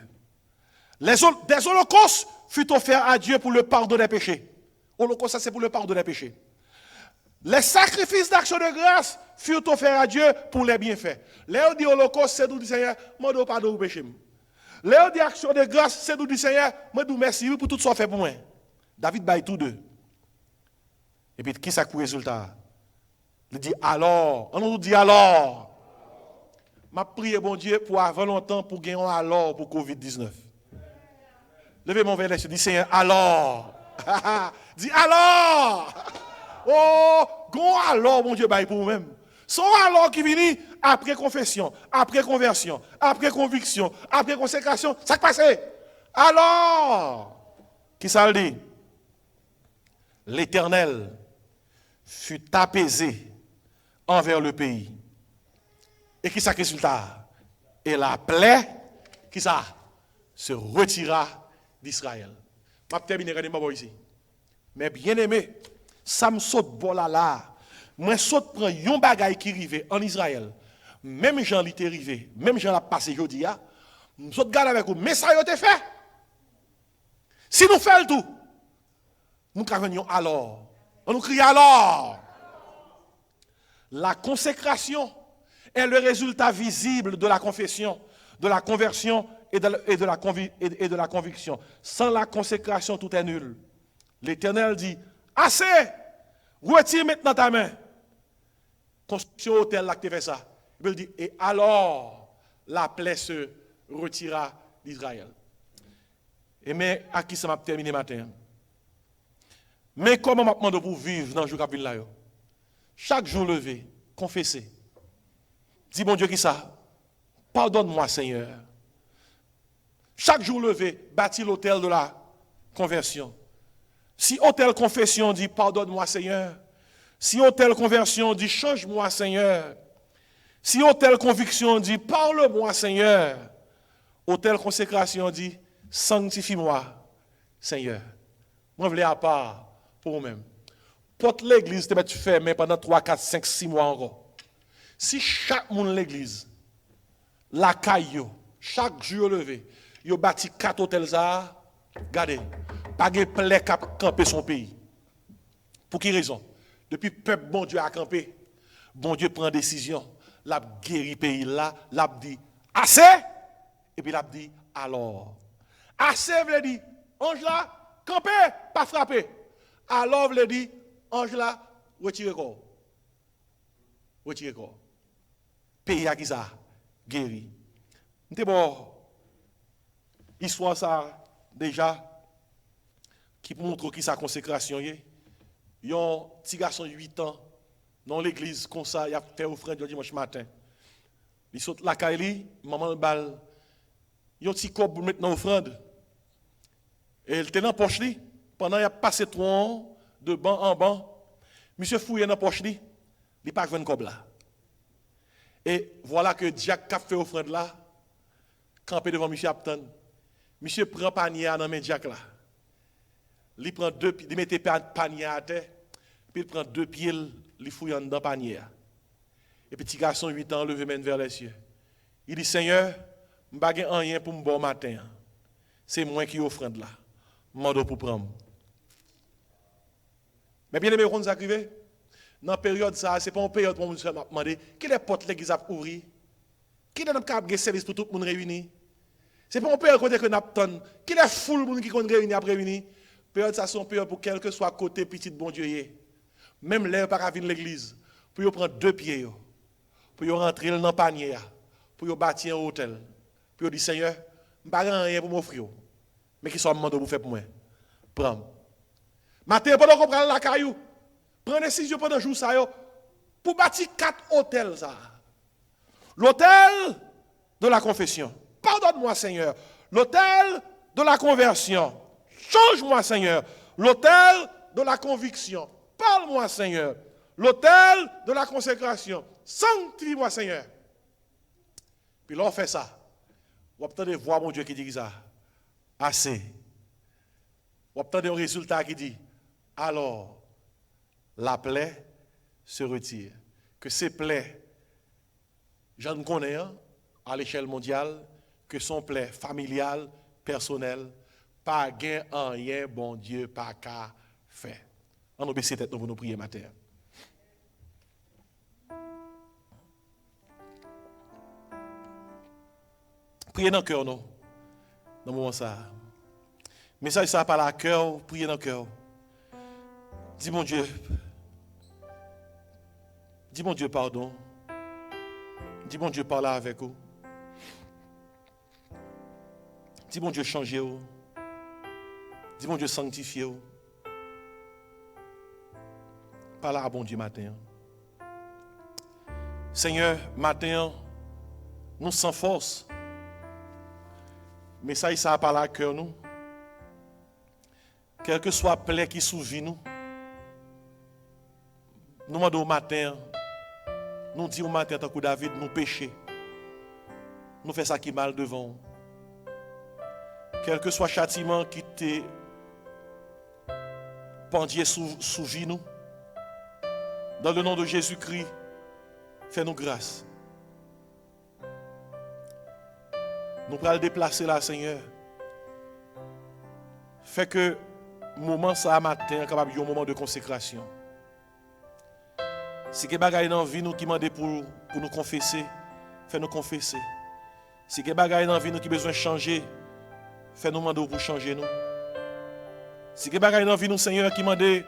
Des holocaustes furent offerts à Dieu pour le pardon des péchés. Holocauste, ça c'est pour le pardon des péchés. Les sacrifices d'action de grâce furent offerts à Dieu pour les bienfaits. Léo dit holocauste, c'est d'où du Seigneur, moi je pardon au péché. Léo dit action de grâce, c'est d'où du Seigneur, moi je merci pour tout ce fait pour moi. David baille tous deux. Et puis qui ça pour résultat? Il dit alors, on nous dit alors. M'a prié bon Dieu pour avant longtemps pour gagner un alors pour Covid-19. Levez mon verre, je dis Seigneur alors. Dis alors. Oh, gon alors mon Dieu baille pour vous-même. Son alors qui vient après confession, après conversion, après conviction, après consécration, ça qui passe. Alors, qui ça le dit? L'Éternel fut apaisé envers le pays. Et qui ça résultat? Et la plaie, qui ça? Se retira d'Israël. Je vais terminer, regardez-moi ici. Mais bien aimé, ça me saute bon là. Moi, saute prend yon bagay qui rive en Israël. Même Jean l'était rivé, même Jean l'a passé aujourd'hui. Nous saute garde avec vous. Mais ça y a été fait. Si nous faisons tout, nous crions alors. On nous crie alors. La consécration est le résultat visible de la confession, de la conversion et de la conviction. Sans la consécration, tout est nul. L'Éternel dit, assez, retire maintenant ta main. Construction hôtel là que tu fais ça. Il dit, et alors la plaie se retira d'Israël. Et mais à qui ça m'a terminé matin? Mais comment m'a demandé pour vivre dans le jour qui là? Chaque jour levé, confesser. Dis mon Dieu qui ça? Pardonne-moi Seigneur. Chaque jour levé, bâtir l'autel de la conversion. Si hôtel confession dit pardonne-moi Seigneur. Si hôtel conversion dit change-moi Seigneur. Si hôtel conviction dit parle-moi Seigneur. Hôtel consécration dit sanctifie-moi Seigneur. Moi je voulais à part pour vous-même. Porte l'église te tu fermes pendant 3, 4, 5, 6 mois encore. Si chaque monde l'église, la caillou, chaque jour levé, yo bâti 4 hôtels ça, regardez, pas de plaie qui camper son pays. Pour quelle raison? Depuis peuple bon Dieu a campé, bon Dieu prend décision, l'a guéri pays là, l'a dit assez et puis l'a dit alors. Assez veut dire ange là, camper, pas frapper. Alors veut dire ange là, retirez corps. Retirez corps. Pays à qui ça guéri. M'te bon histoire ça déjà qui montre qui sa consécration y est. Yon petit garçon de 8 ans dans l'église comme ça, il a fait offrande le dimanche matin. Il saute la caille, maman balle. Yon petit corps pour mettre dans offrande. Et il était dans poche li pendant il a passé 3 ans de banc en banc. Monsieur fouillé dans poche li, il pas joindre corps là. Et voilà que Jack a fait offrande là, campé devant monsieur Apton. Monsieur prend panier dans main Jack là. Il prend 2 pieds, il mettait panier à terre, puis il prend 2 pieds, il fouille dans panier. Et petit garçon 8 ans levé main vers les cieux. Il dit Seigneur, je n'ai pas rien pour me bon matin. C'est moi qui offrande là. Mando pour prendre. Mais bien aimé, quand nous arrivons, dans la période ça, c'est pas une période pour nous demander quelle est porte l'église a ouvert Qui est un service pour tout le monde réuni? C'est pas un période côté que nous attendons. Qui est foule monde qui qu'on réuni après réuni? Période ça sont période pour quel que soit côté petit bon Dieu. Même l'air pas venir l'église. Pour prendre 2 pieds pour rentrer dans le panier, pour bâtir un hôtel. Pour dire Seigneur, je n'ai pas rien pour m'offrir. Mais qui sont demandés pour faire pour moi? Prends. Matin pendant qu'on prend la caillou, prends décision pendant jour ça pour bâtir 4 hôtels ça. L'hôtel de la confession. Pardonne-moi, Seigneur. L'hôtel de la conversion. Change-moi, Seigneur. L'hôtel de la conviction. Parle-moi, Seigneur. L'hôtel de la consécration. Sanctifie-moi, Seigneur. Puis là, on fait ça. On obtient des voix, mon Dieu, qui dit ça. Assez. On obtient des résultats qui dit, alors, la plaie se retire. Que ces plaies, j'en connais à l'échelle mondiale, que son plaie familiale, personnelle, pas gain en rien, bon Dieu, pas qu'à faire. On nous baisse tête pour nous prier matin. Priez dans le cœur, non? Dans le moment ça. Message ça par la cœur, priez dans le cœur. Dis mon Dieu. Dis mon Dieu pardon. Dis mon Dieu parle avec vous. Dis mon Dieu changez-vous. Dis mon Dieu sanctifiez-vous. Parle à bon Dieu matin. Seigneur, matin, nous sans force. Mais ça a parlé à cœur nous. Quel que soit plaie qui souvient nous. Nous demandons au matin. Nous disons au matin, tant que David, nous péchons. Nous faisons ça qui est mal devant. Quel que soit châtiment qui te pendier sous vie nous. Dans le nom de Jésus-Christ, fais-nous grâce. Nous pourrons le déplacer là, Seigneur. Fait que moment ça matin, capable un moment de consécration. Si que bagaille dans vie nous qui demande pour nous confesser, fais-nous confesser. Si que bagaille dans vie nous qui besoin de changer, fais-nous demander pour changer nous. Si que bagaille dans vie nous, Seigneur, qui demande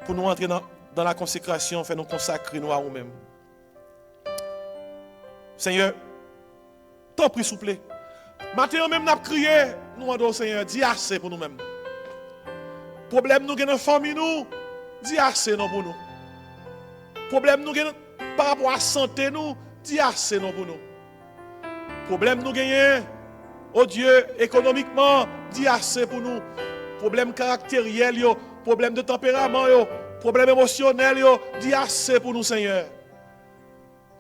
pour nous entrer dans la consécration, fais-nous consacrer nous à nous-mêmes. Seigneur, t'en prie, s'il vous plaît. Maintenant même, nous avons crié, nous demandons, Seigneur, dis assez pour nous-mêmes. Problème nous dans la famille, nous, dis assez non pour nous. Problème nous par rapport à la santé, nous, dis assez non pour nous. Problème nous gagnons, oh Dieu, économiquement, dis assez pour nous. Problème caractériel, problème de tempérament, problème émotionnel, dis assez pour nous, Seigneur.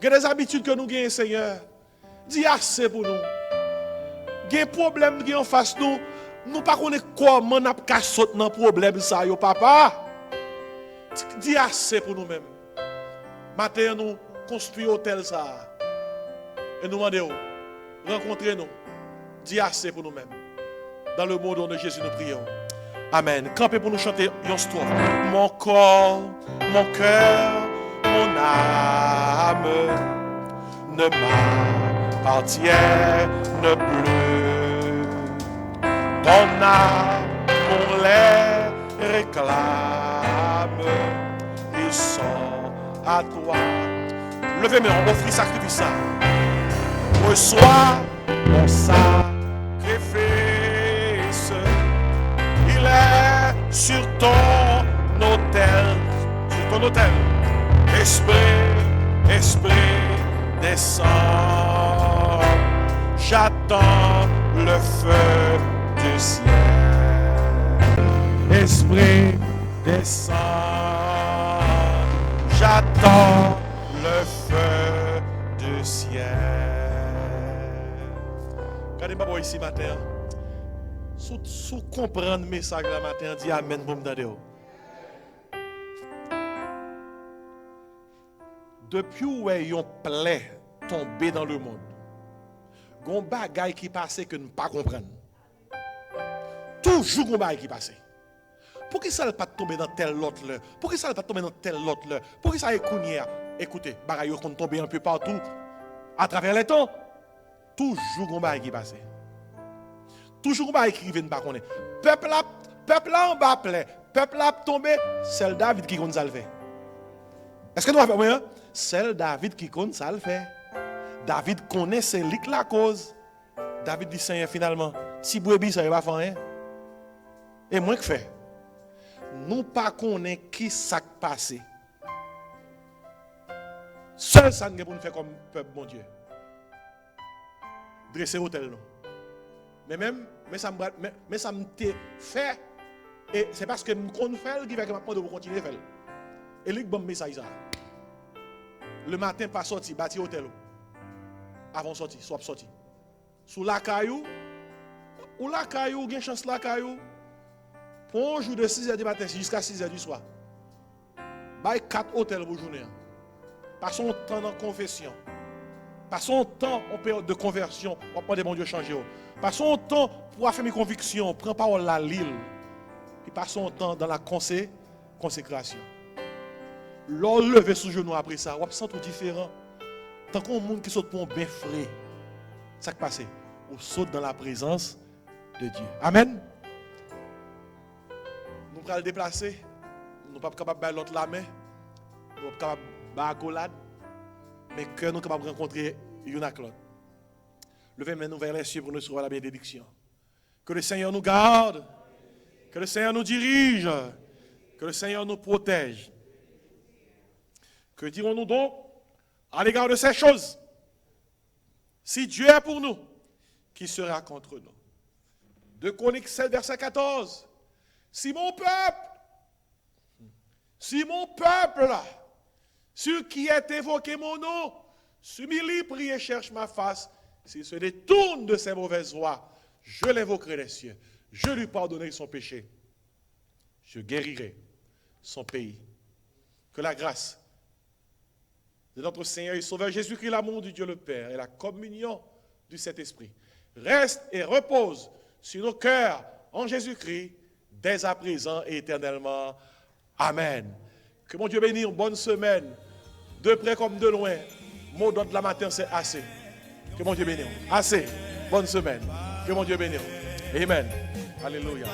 Il y a des habitudes que nous gagnons, Seigneur. Dis assez pour nous. Il y a des problèmes qui en face nous. Nous ne connaissons pas comment nous avons sauté dans le problème, ça, papa. Dis assez pour nous-mêmes. Maintenant, nous construisons hôtel ça. Et nous demandons, rencontrez-nous. Dis assez pour nous-mêmes. Dans le nom de Jésus, nous prions. Amen. Campez pour nous chanter une histoire. Mon corps, mon cœur, mon âme ne m'appartiennent plus. Ton âme, mon les réclame. Ils sont à toi. Levez-moi, on offre sacrifice. Reçois mon sacrifice. Il est sur ton autel. Sur ton autel. Esprit, descend. J'attends le feu du ciel. Esprit, descend. J'attends le feu du ciel. Regardez-moi ici matin. Sous comprendre le message la matin, dis Amen pour me donner. Depuis où est une plaie tombée dans le monde, il y a un bagage qui passe que nous ne pas comprendre. Toujours un bagage qui passe. Pourquoi ça ne pas tomber dans tel autre là? Pourquoi ça ne pas tomber dans tel autre là? Pourquoi ça est connu? Écoutez, bagage qui tombe un peu partout à travers les temps. toujours un bail qui passe. Toujours un bail qui vient pas connaître. Peuple là en bas plein. Peuple là tombé, c'est le David qui compte ça le fait. Est-ce que nous avons fait? C'est le David qui compte ça le fait. David connaît c'est lui la cause. David dit Seigneur finalement, si brebis ça va faire rien. Et moi que fait? Nous pas connaît qui ça passé. Seul ça nous pour nous faire comme peuple bon Dieu. Dresser hôtel non. Mais ça me fait et c'est parce que nous connaissons faire qui va que maintenant de continuer faire. Et lui bon message ça. Le matin pas sorti bâti hôtel. Avant sorti, soit sorti. Sous la caillou ou la caillou, gain chance la caillou. Pour un jour de 6h du matin jusqu'à 6h du soir. Bail 4 hôtels pour journée. Passons temps dans confession. Passons temps en période de conversion pour prendre bon Dieu changer. Passons temps pour faire mes convictions, prendre parole à l'île. Puis passons temps dans la consécration. L'on lever sous genou après ça, on sent tout différent. Tant qu'on monde qui saute pour un bain frais. Ça qui passe, on saute dans la présence de Dieu. Amen. Nous pouvons le déplacer. Nous ne sommes pas capables de l'autre la main. Nous ne sommes pas capables de accolade. Mais que nous sommes capables de rencontrer une à l'autre. Levez maintenant vers les cieux pour nous recevoir la bénédiction. Que le Seigneur nous garde. Que le Seigneur nous dirige. Que le Seigneur nous protège. Que dirons-nous donc à l'égard de ces choses? Si Dieu est pour nous, qui sera contre nous? 2 Chroniques 7, verset 14. Si mon peuple là, sur qui est évoqué mon nom, s'humilie, prie et cherche ma face, s'il se détourne de ses mauvaises voies, je l'invoquerai des cieux, je lui pardonnerai son péché, je guérirai son pays. Que la grâce de notre Seigneur et Sauveur Jésus-Christ, l'amour du Dieu le Père et la communion du Saint-Esprit reste et repose sur nos cœurs en Jésus-Christ, dès à présent et éternellement. Amen. Que mon Dieu bénisse, bonne semaine, de près comme de loin. Mot d'ordre de la matin, c'est assez. Que mon Dieu bénisse. Assez. Bonne semaine. Que mon Dieu bénisse. Amen. Alléluia.